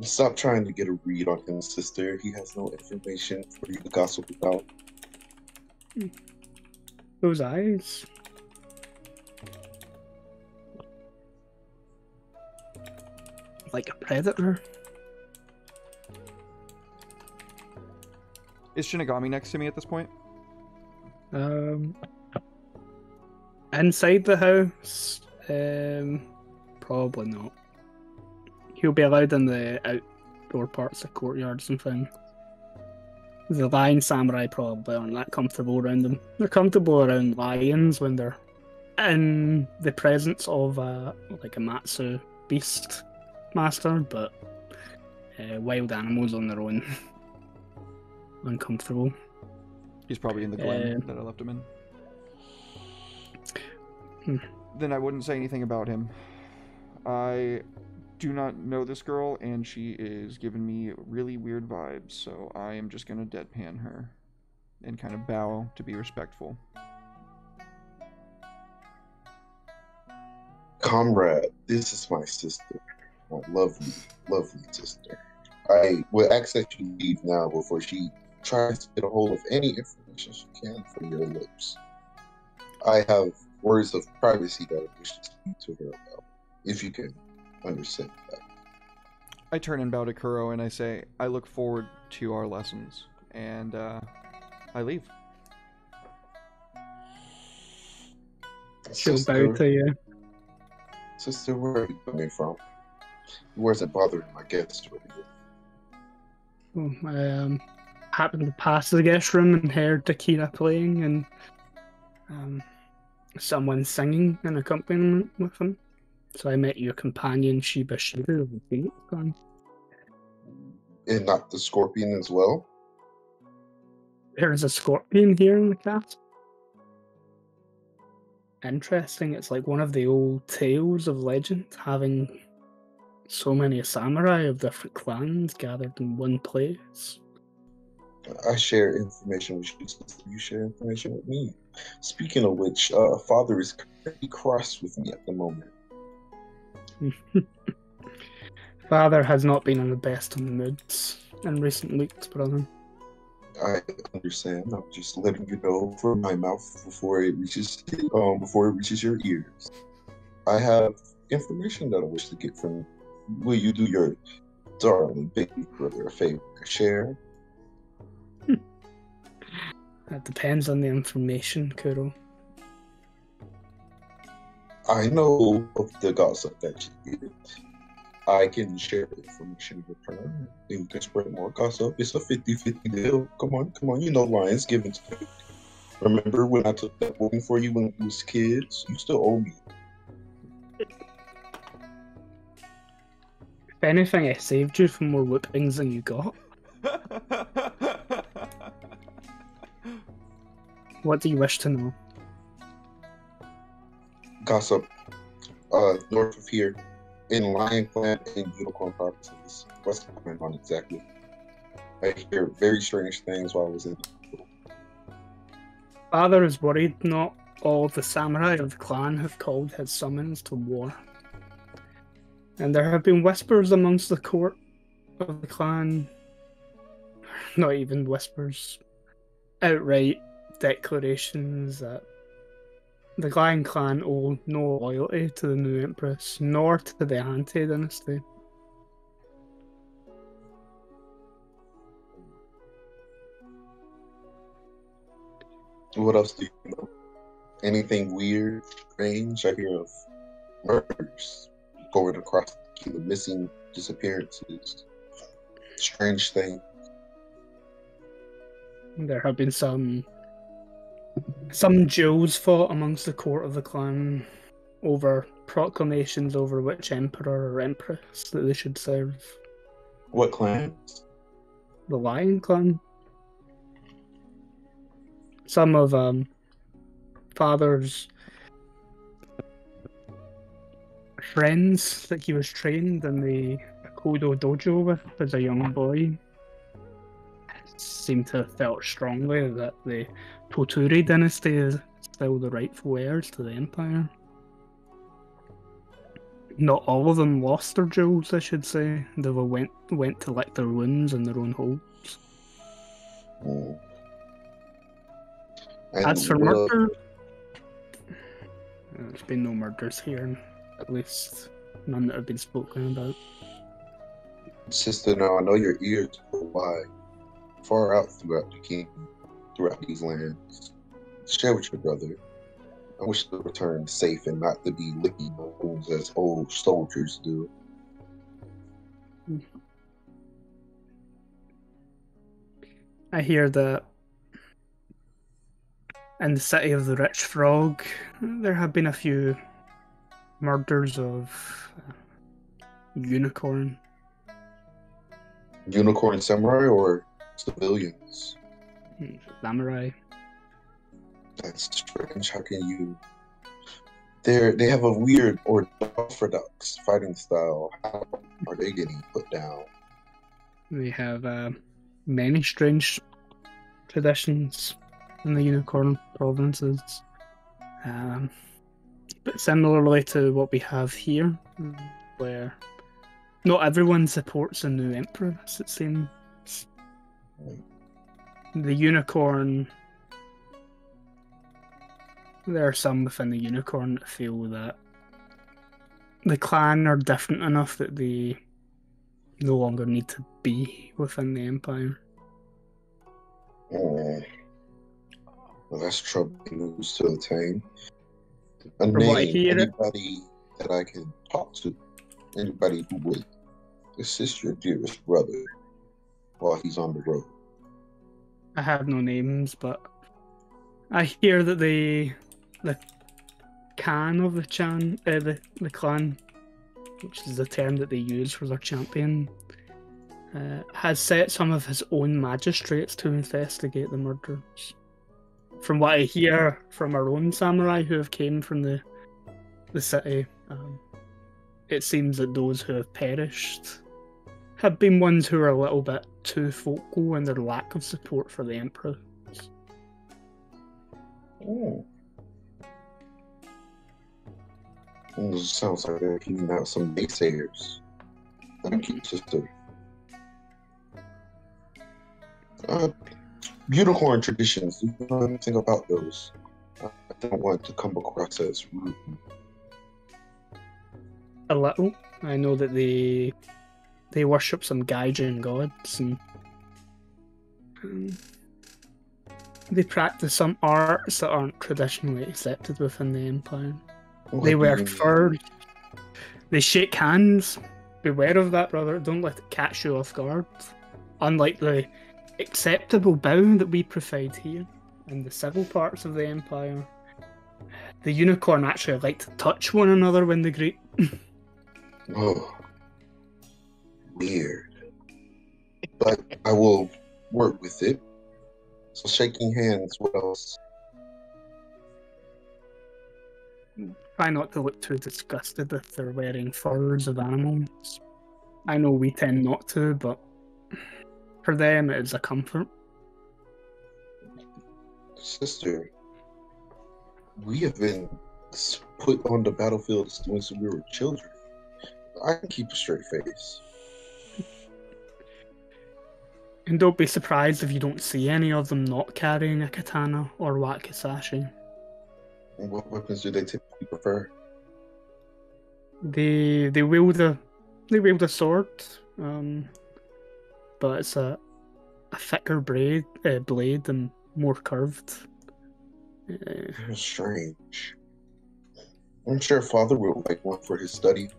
Stop trying to get a read on him, sister. He has no information for you to gossip about. Those eyes. Like a predator. Is Shinigami next to me at this point? Inside the house, probably not. He'll be allowed in the outdoor parts of courtyards and things. The lion samurai probably aren't that comfortable around them. They're comfortable around lions when they're in the presence of like a Matsu beast master, but wild animals on their own, uncomfortable. He's probably in the glen that I left him in. Then I wouldn't say anything about him. I do not know this girl, and she is giving me really weird vibes, so I am just gonna deadpan her and kind of bow to be respectful. Comrade, this is my sister. My lovely, lovely sister. I will ask that you leave now before she tries to get a hold of any information she can from your lips. I have words of privacy that I wish to speak to her about, if you can understand that. I turn and bow to Kuro and I say, I look forward to our lessons, and I leave. She'll bow to you. Sister, where are you coming from? Where's it bothering my guests over here? Happened to pass the guest room and heard Akira playing and someone singing an accompaniment with him. So I met your companion Shiba Shiba. And not the scorpion as well? There's a scorpion here in the castle. Interesting. It's like one of the old tales of legend, having so many samurai of different clans gathered in one place. I share information with you, sister. You share information with me. Speaking of which, Father is pretty cross with me at the moment. Father has not been in the best of moods in recent weeks, brother. I understand. I'm just letting you know from my mouth before it reaches your ears. I have information that I wish to get from you. Will you do your darling baby brother a favor? Share? That depends on the information, Kuro. I know of the gossip that you did. I can share the information in return. And you can spread more gossip. It's a 50-50 deal. Come on. You know lions give and take. Remember when I took that whooping for you when we was kids? You still owe me. If anything, I saved you from more whippings than you got. What do you wish to know? Gossip. North of here. In Lion Clan and Unicorn provinces. What's going on exactly? I hear very strange things while I was in the Father is worried not all of the samurai of the clan have called his summons to war. And there have been whispers amongst the court of the clan, not even whispers, outright declarations that the Lion Clan owe no loyalty to the new Empress, nor to the Ante dynasty. What else do you know? Anything weird, strange? I hear of murders going across the kingdom, missing disappearances, strange things. There have been some duels fought amongst the court of the clan over proclamations over which emperor or empress that they should serve. What clans? The Lion Clan. Some of Father's friends that he was trained in the Kodo dojo with as a young boy seem to have felt strongly that the Toturi dynasty is still the rightful heirs to the empire. Not all of them lost their jewels, I should say. They all went to lick their wounds in their own holes. Mm. As for murder, there's been no murders here, at least none that have been spoken about. Sister, now I know your ears are wide, far out throughout the kingdom, throughout these lands. Share with your brother. I wish to return safe and not to be licking wounds as old soldiers do. I hear that in the city of the Rich Frog, there have been a few murders of unicorn. Unicorn samurai or civilians? Samurai. That's strange. How can you... They have a weird orthodox fighting style. How are they getting put down? They have many strange traditions in the unicorn provinces. But similarly to what we have here, where not everyone supports a new empress, it seems. The unicorn... There are some within the unicorn that feel that the clan are different enough that they no longer need to be within the empire. Well, that's troubling news to attain. A From what I name, hear, anybody that I can talk to, anybody who would assist your dearest brother while he's on the road. I have no names, but I hear that the Khan of the clan, which is the term that they use for their champion, has set some of his own magistrates to investigate the murders. From what I hear from our own samurai who have came from the city, it seems that those who have perished have been ones who are a little bit too vocal in their lack of support for the Emperor. Oh. Well, sounds like they're keeping out some naysayers. Thank you, sister. Unicorn traditions. Do you know anything about those? I don't want to come across as rude. A little. I know that they worship some Gaijin gods, and they practice some arts that aren't traditionally accepted within the Empire. They wear fur. They shake hands. Beware of that, brother. Don't let it catch you off guard. Unlike the acceptable bow that we provide here in the civil parts of the Empire, the unicorn actually like to touch one another when they greet. Oh. Weird. But I will work with it. So shaking hands, what else? Try not to look too disgusted if they're wearing furs of animals. I know we tend not to, but for them it is a comfort. Sister, we have been put on the battlefield since we were children. I can keep a straight face. And don't be surprised if you don't see any of them not carrying a katana or wakizashi. What weapons do they typically prefer? They wield a sword, but it's a thicker blade and more curved. Strange. I'm sure Father will like one for his study.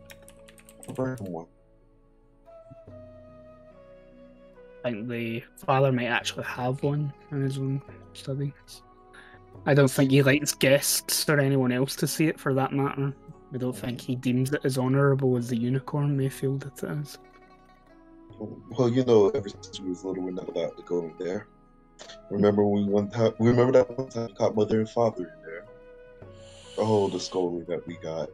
I'll bring him one. I think the father might actually have one in his own studies. I don't think he likes guests or anyone else to see it for that matter. I don't think he deems it as honourable as the unicorn may feel that it is. Well, you know, ever since we was little, we're not allowed to go in there. Remember that one time we caught Mother and Father in there? Oh, the scolding that we got.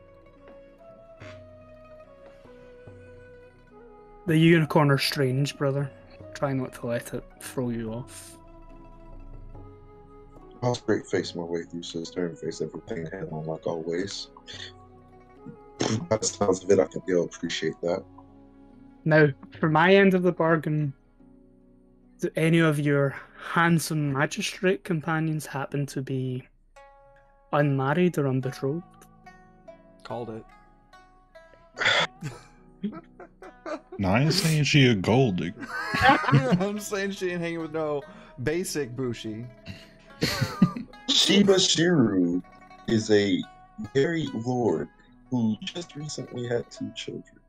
The unicorn are strange, brother. Try not to let it throw you off. I'll straight face my way through, sister, and face everything head on like always. By the sounds of it, I think they'll appreciate that. Now, for my end of the bargain, do any of your handsome magistrate companions happen to be unmarried or unbetrothed? Called it. No, I ain't saying she a gold digger. I'm saying she ain't hanging with no basic Bushi. Shiba Shiru is a married lord who just recently had 2 children.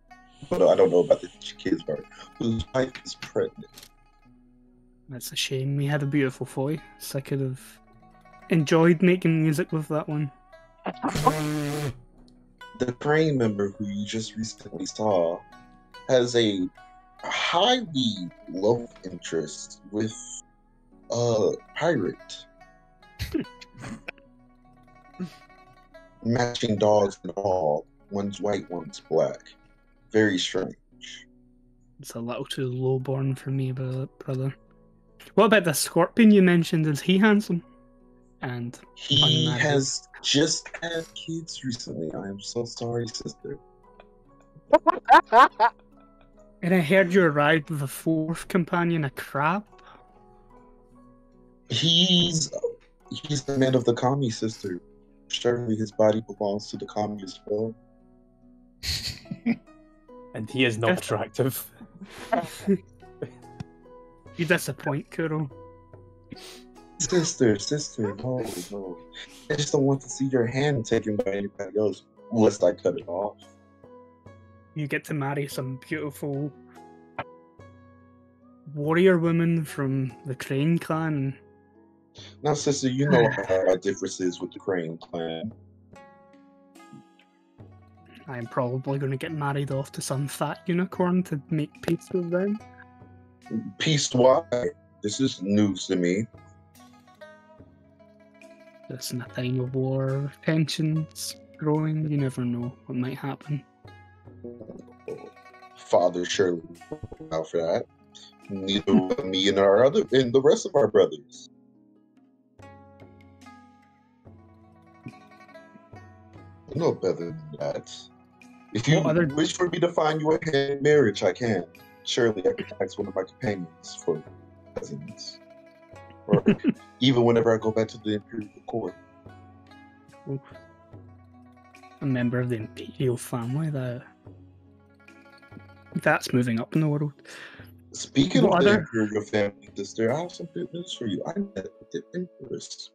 But I don't know about the kids part. Whose wife is pregnant. That's a shame. We had a beautiful voice. I could have enjoyed making music with that one. The Crane member who you just recently saw has a highly love interest with a pirate. Matching dogs and all. One's white, one's black. Very strange. It's a little too lowborn for me, brother. What about the scorpion you mentioned? Is he handsome? And he unmarried? has just had kids recently. I am so sorry, sister. And I heard you arrived with a 4th companion, a crab. He's the man of the kami, sister. Surely his body belongs to the kami as well. And he is not attractive. You disappoint, Kuro. Sister, no. I just don't want to see your hand taken by anybody else unless I cut it off. You get to marry some beautiful warrior woman from the Crane clan. Now, sister, you know our differences with the Crane clan. I'm probably going to get married off to some fat unicorn to make peace with them. Peace why? This is news to me. It's in a time of war, tensions growing. You never know what might happen. Father surely will out for that. Neither will me and the rest of our brothers. No better than that. If you wish for me to find you a hand in marriage, I can. Surely I can ask one of my companions for cousins. Or even whenever I go back to the Imperial Court. Oof. A member of the Imperial family, that's moving up in the world. Speaking of the Imperial family, sister, I have some good news for you. I met the Empress.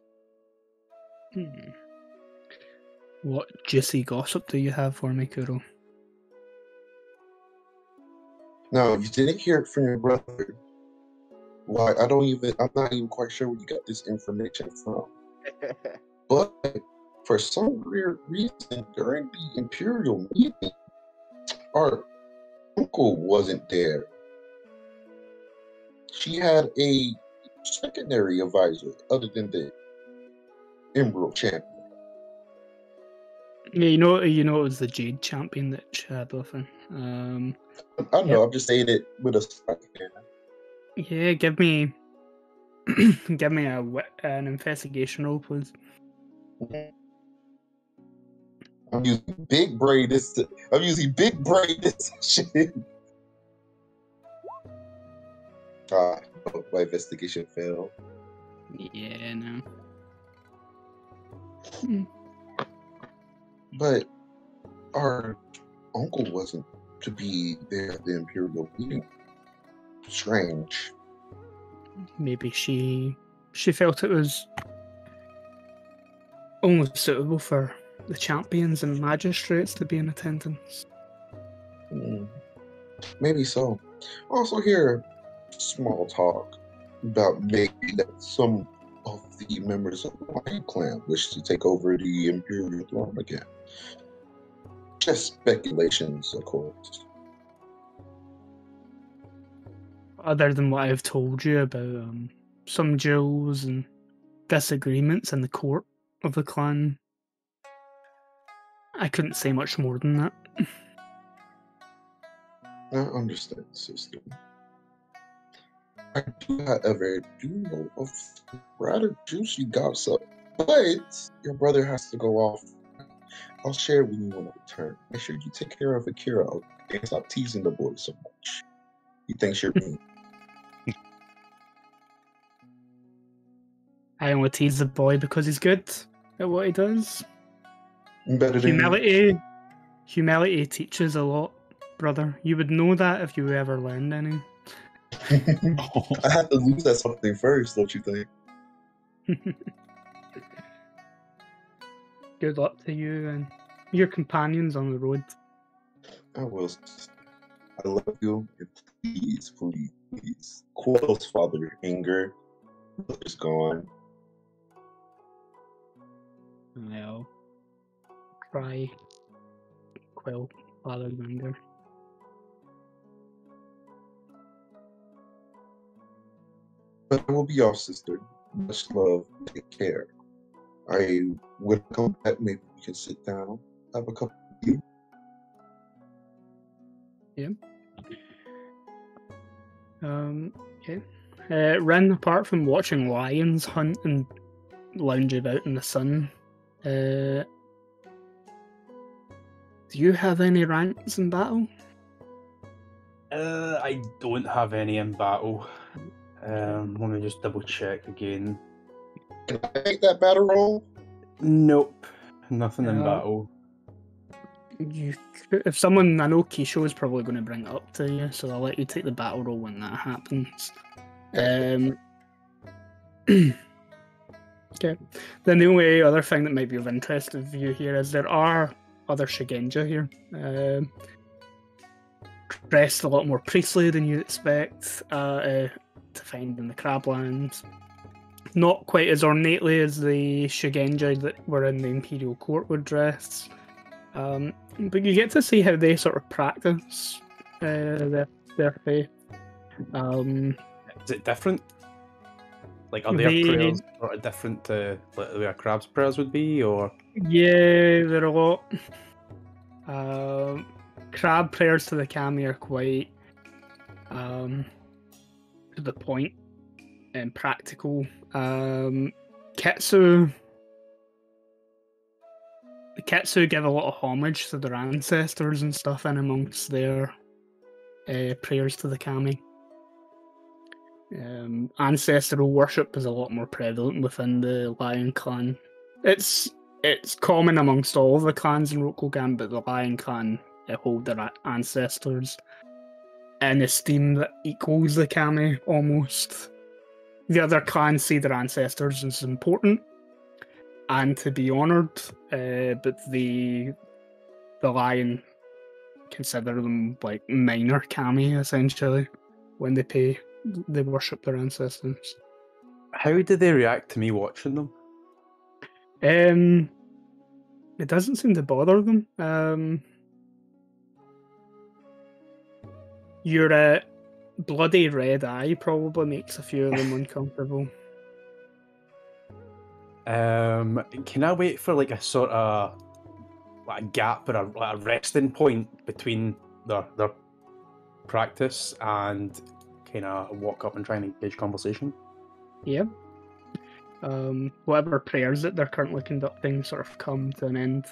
What juicy gossip do you have for me, Kuro? No, you didn't hear it from your brother. Why? I'm not even quite sure where you got this information from. But for some weird reason, during the Imperial meeting, our uncle wasn't there. She had a secondary advisor other than the Emerald Champion. Yeah, you know, it was the Jade Champion that she had with her. I don't know. I'm just saying it with a spike. Yeah, give me an investigation roll, please. I'm using big brain this shit. My investigation failed. Yeah, no. But our uncle wasn't to be there at the Imperial meeting. Strange. Maybe she felt it was almost suitable for the champions and magistrates to be in attendance. Maybe so. Also hear small talk about maybe that some of the members of the Lion Clan wish to take over the Imperial throne again. Just speculations, of course. Other than what I've told you about some duels and disagreements in the court of the clan, I couldn't say much more than that. I understand, sister. I do, however, know of rather juicy gossip, but your brother has to go off. I'll share when you want to return. Make sure you take care of Akira and stop teasing the boy so much. He thinks you're mean. I only tease the boy because he's good at what he does. Better than Humility teaches a lot, brother. You would know that if you ever learned any. I have to lose that something first, don't you think? Good luck to you and your companions on the road. I will. I love you. And please, Quell's father anger is gone. I'll try Quell father's anger. But I will be off, sister. Much love. Take care. I would come back. Maybe we can sit down, have a cup of tea. Yeah. Okay. Ren, apart from watching lions hunt and lounge about in the sun, do you have any ranks in battle? I don't have any in battle. Let me just double check again. Can I make that battle roll? Nope, nothing in battle. If someone, I know Keisho is probably going to bring it up to you, so I'll let you take the battle roll when that happens. Okay. Then the only other thing that might be of interest of you here is there are other Shugenja here. Dressed a lot more priestly than you'd expect to find in the Crablands. Not quite as ornately as the Shugenja that were in the Imperial Court would dress. But you get to see how they sort of practice their faith. Is it different? Like, are their prayers sort of different to like, the way a crab's prayers would be, or? Yeah, they're a lot. Crab prayers to the kami are quite to the point and practical. Ketsu, the Ketsu give a lot of homage to their ancestors and stuff in amongst their prayers to the kami. Ancestral worship is a lot more prevalent within the Lion Clan. It's common amongst all the clans in Rokugan, but the Lion Clan hold their ancestors in esteem that equals the kami almost. The other clans see their ancestors as important and to be honoured, but the Lion consider them like minor kami essentially when they worship their ancestors. How did they react to me watching them? It doesn't seem to bother them. Your bloody red eye probably makes a few of them uncomfortable. Can I wait for like a sort of like a gap or a resting point between their practice and kind of walk up and try and engage conversation? Yeah. Whatever prayers that they're currently conducting sort of come to an end.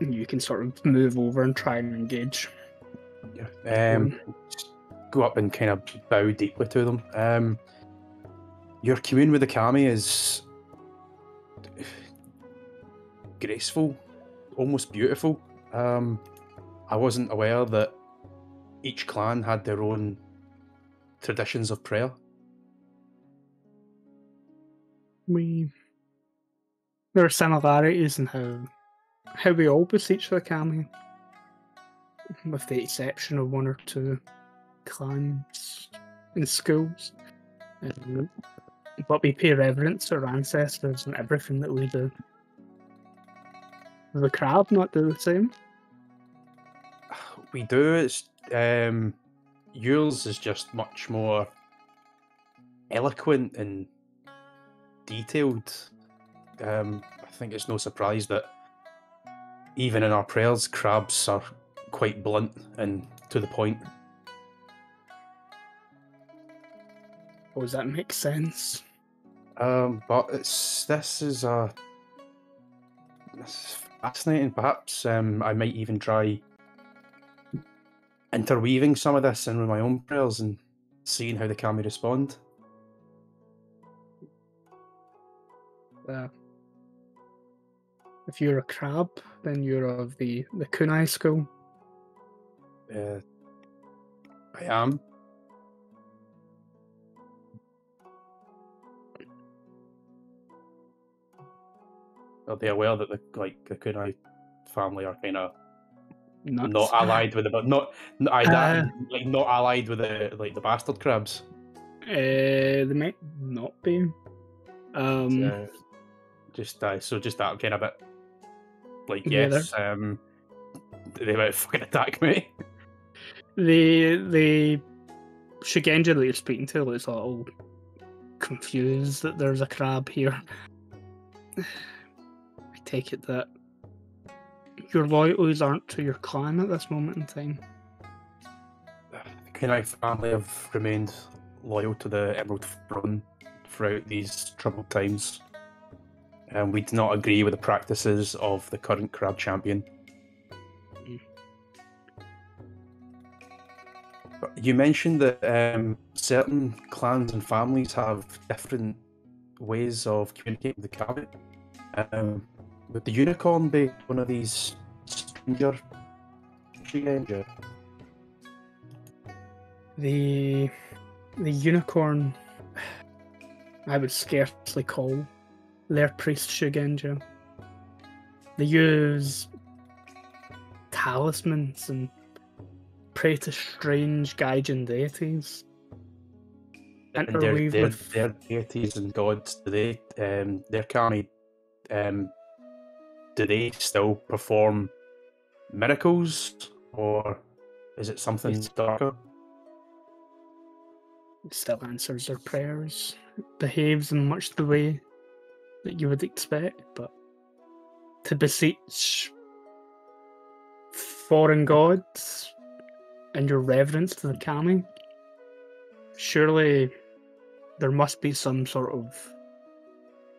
You can sort of move over and try and engage. Yeah. Just go up and kind of bow deeply to them. Your commune with the kami is graceful, almost beautiful. I wasn't aware that each clan had their own traditions of prayer. There are similarities in how we all beseech the kami, with the exception of one or two clans in schools. But we pay reverence to our ancestors and everything that we do. Does the crab not do the same? We do. It's yours is just much more eloquent and detailed. I think it's no surprise that even in our prayers, crabs are quite blunt and to the point. Oh, does that make sense? But this is fascinating. Perhaps I might even try interweaving some of this in with my own prayers and seeing how the kami respond. If you're a crab, then you're of the kunai school. I am. Are they aware that the kunai family are kind of not allied with not allied with the bastard crabs? They might not be. Just that kind of bit. Like, yes, they might fucking attack me. The Shugenja that you're speaking to looks a little confused that there's a crab here. I take it that your loyalties aren't to your clan at this moment in time. The Kunai family have remained loyal to the Emerald Throne throughout these troubled times. And we do not agree with the practices of the current crab champion. But you mentioned that certain clans and families have different ways of communicating with the kami. Would the unicorn be one of these stranger Shugenja? The unicorn, I would scarcely call their priest Shugenja. They use talismans and pray to strange Gaijin deities. And their deities and gods, do they, their kami, do they still perform miracles, or Is it something Yes. darker? It still answers their prayers, behaves in much the way that you would expect, but to beseech foreign gods and your reverence to the kami, surely there must be some sort of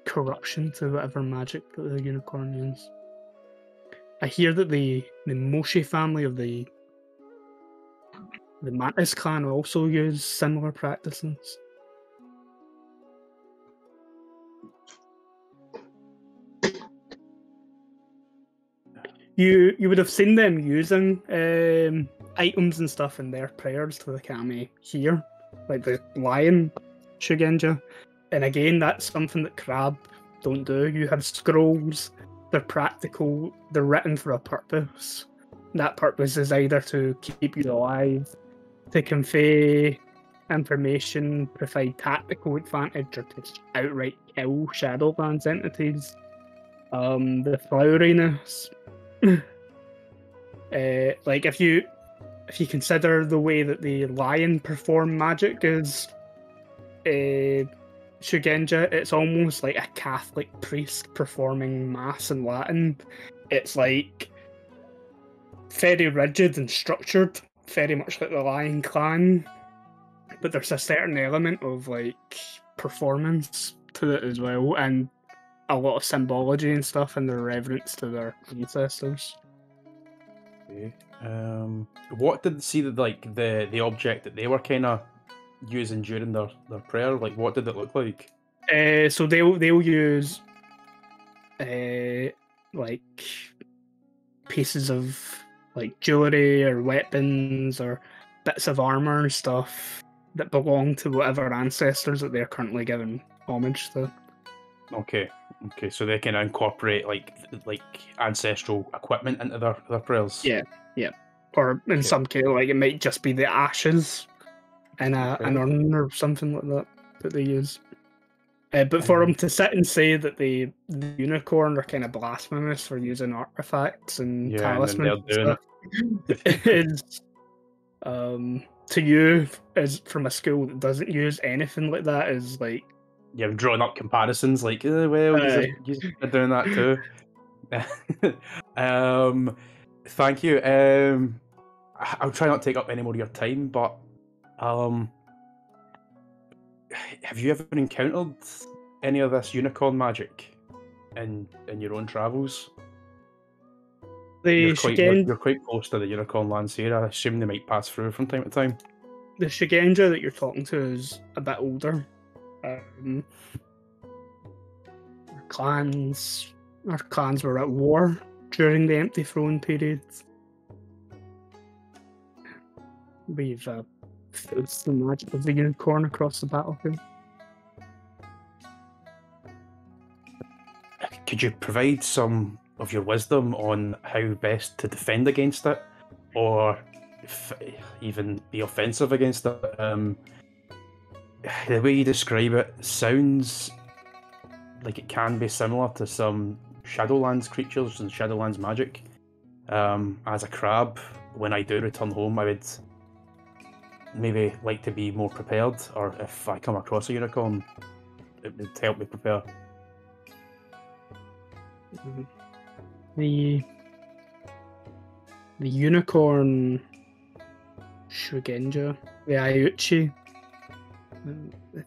corruption to whatever magic that the unicorn is. I hear that the Moshi family of the Mantis clan also use similar practices. You would have seen them using items and stuff in their prayers to the kami here, like the lion Shugenja. And again, that's something that Crab don't do. You have scrolls, they're practical, they're written for a purpose. That purpose is either to keep you alive, to convey information, provide tactical advantage, or to outright kill Shadowlands entities. The floweriness. Like if you consider the way that the lion perform magic is Shugenja, it's almost like a Catholic priest performing mass in Latin. It's like very rigid and structured, very much like the Lion Clan, but there's a certain element of like performance to it as well, and a lot of symbology and stuff, and their reverence to their ancestors. Okay. What did the object that they were kind of using during their prayer? Like, what did it look like? So they'll use like pieces of like jewelry or weapons or bits of armor and stuff that belong to whatever ancestors that they're currently giving homage to. Okay, so they can incorporate like ancestral equipment into their prayers. Yeah. Or in some case, like it might just be the ashes in an urn or something like that they use. But for them to sit and say that the unicorn are kind of blasphemous for using artifacts and talismans and stuff, is to you, as from a school that doesn't use anything like that, is like I'm drawing up comparisons. Like, well, you're doing that too. Thank you. I'll try not to take up any more of your time, but have you ever encountered any of this unicorn magic in your own travels? You're quite close to the unicorn lands here. I assume they might pass through from time to time. The Shugenja that you're talking to is a bit older. Our clans were at war during the Empty Throne period. We've faced the magic of the unicorn across the battlefield. Could you provide some of your wisdom on how best to defend against it, or even be offensive against it? The way you describe it sounds like it can be similar to some Shadowlands creatures and Shadowlands magic. As a crab, when I do return home, I would maybe like to be more prepared, or if I come across a unicorn, it would help me prepare. The unicorn Shugenja, the Ayuchi,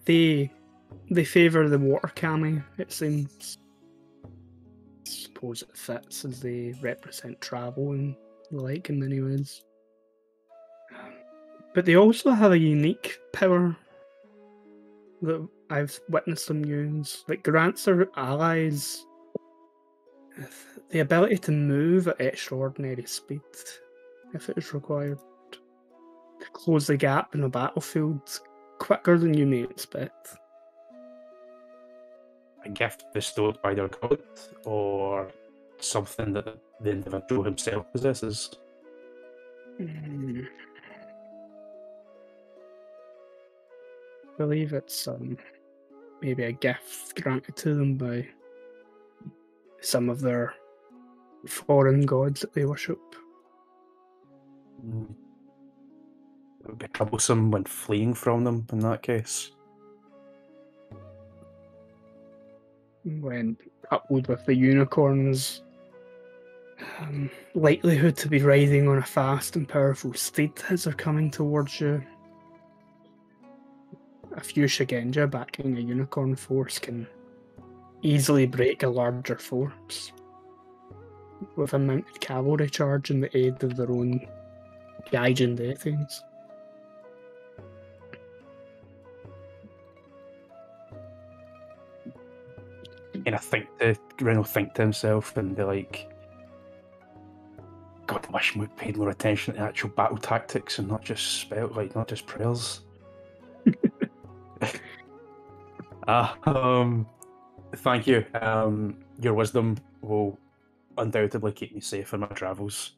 they favour the water kami, it seems. I suppose it fits as they represent travel and the like in many ways. But they also have a unique power that I've witnessed them use. Like, grants their allies the ability to move at extraordinary speed, if it is required, to close the gap in a battlefield quicker than you may expect. A gift bestowed by their god, or something that the individual himself possesses? I believe it's maybe a gift granted to them by some of their foreign gods that they worship. would be troublesome when fleeing from them in that case. When coupled with the unicorns' likelihood to be riding on a fast and powerful steed as they're coming towards you. A few Shigenja backing a unicorn force can easily break a larger force with a mounted cavalry charge and the aid of their own Gaijin deities. And I think Ren will think to himself and be like, God, I wish we paid more attention to actual battle tactics and not just not just prayers. Thank you. Your wisdom will undoubtedly keep me safe in my travels.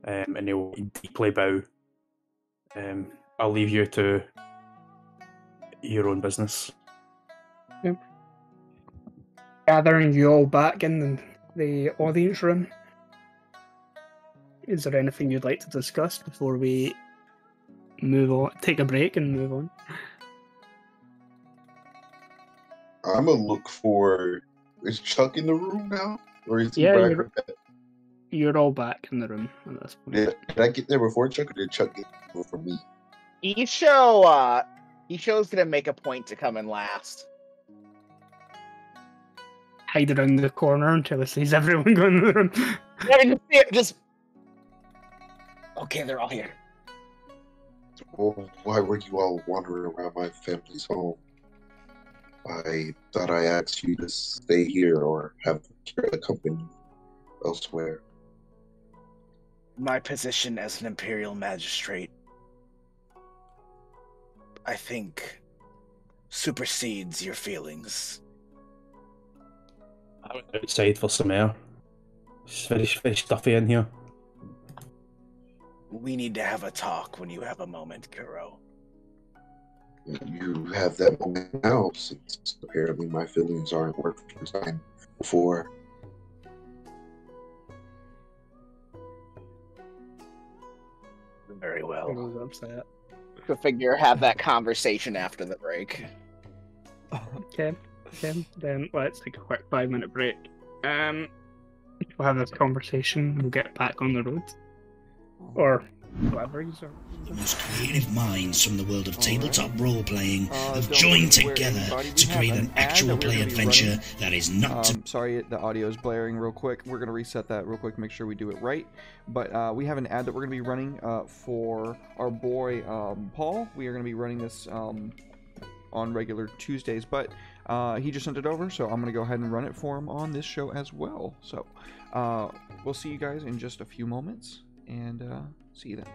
And he'll deeply bow. I'll leave you to your own business. Yep. Gathering you all back in the audience room. Is there anything you'd like to discuss before we move on? Take a break and move on. I'm gonna look for. Is Chuck in the room now, or is he Yeah, back? you're all back in the room at this point. Did I get there before Chuck, or did Chuck get there before me? Isho's gonna make a point to come in last. Hide around the corner until he sees everyone going in the room. Just okay, they're all here. Well, why were you all wandering around my family's home? I thought I asked you to stay here or have the company elsewhere. My position as an imperial magistrate, I think, supersedes your feelings. I went outside for some air. It's very, very stuffy in here. We need to have a talk when you have a moment, Kuro. You have that moment now, since apparently my feelings aren't worth your time before. Very well. Everyone's upset. We'll figure have that conversation after the break. Okay, then let's take a quick 5-minute break. We'll have this conversation, we'll get back on the road. Or whatever you are. The most creative minds from the world of tabletop role-playing have joined together to create an actual play adventure that is not to... Sorry, the audio is blaring real quick. We're going to reset that real quick, make sure we do it right. But we have an ad that we're going to be running for our boy Paul. We are going to be running this on regular Tuesdays, but he just sent it over, so I'm going to go ahead and run it for him on this show as well. So we'll see you guys in just a few moments, and see you then.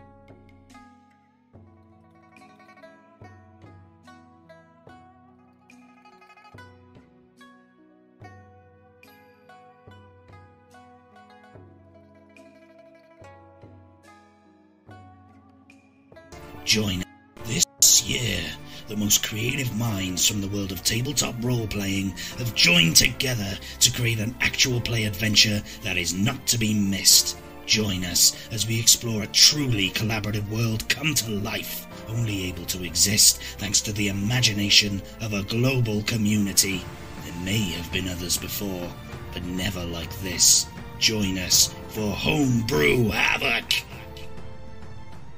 Join this year. The most creative minds from the world of tabletop role-playing have joined together to create an actual play adventure that is not to be missed. Join us as we explore a truly collaborative world come to life, only able to exist thanks to the imagination of a global community. There may have been others before, but never like this. Join us for Homebrew Havoc!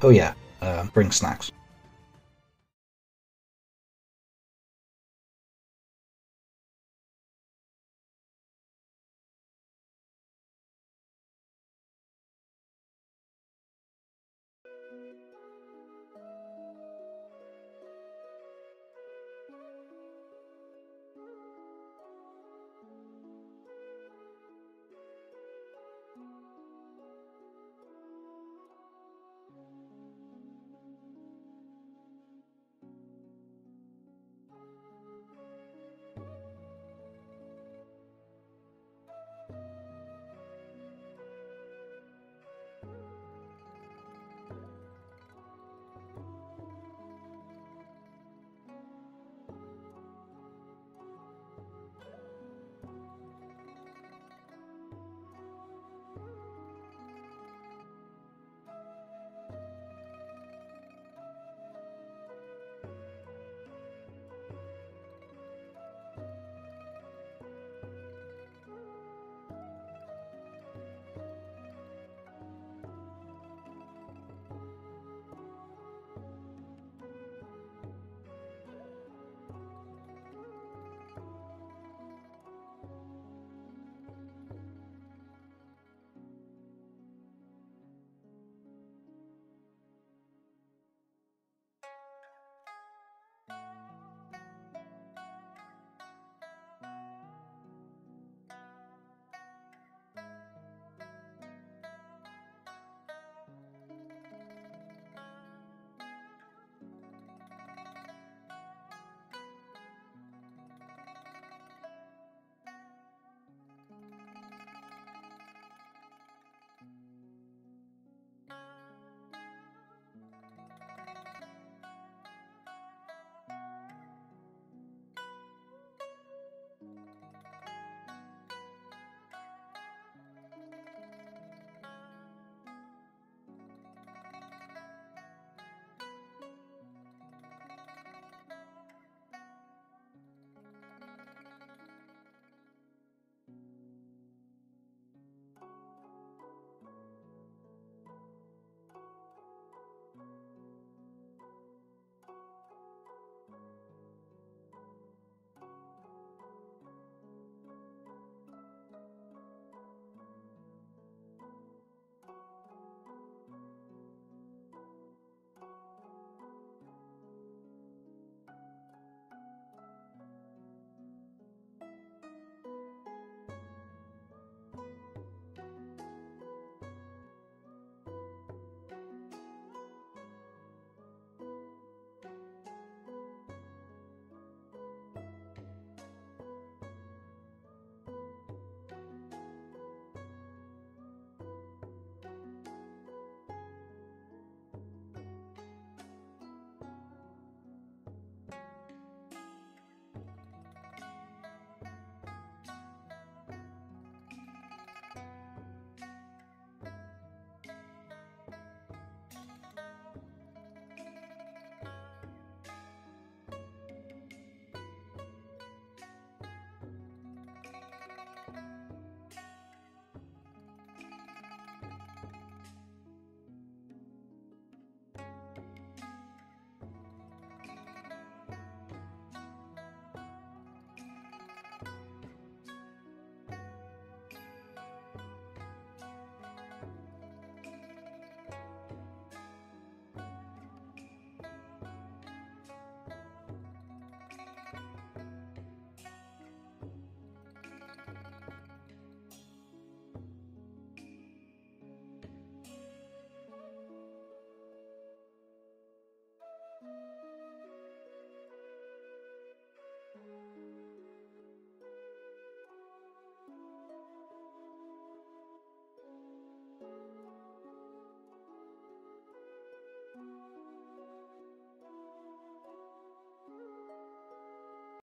Oh yeah, bring snacks.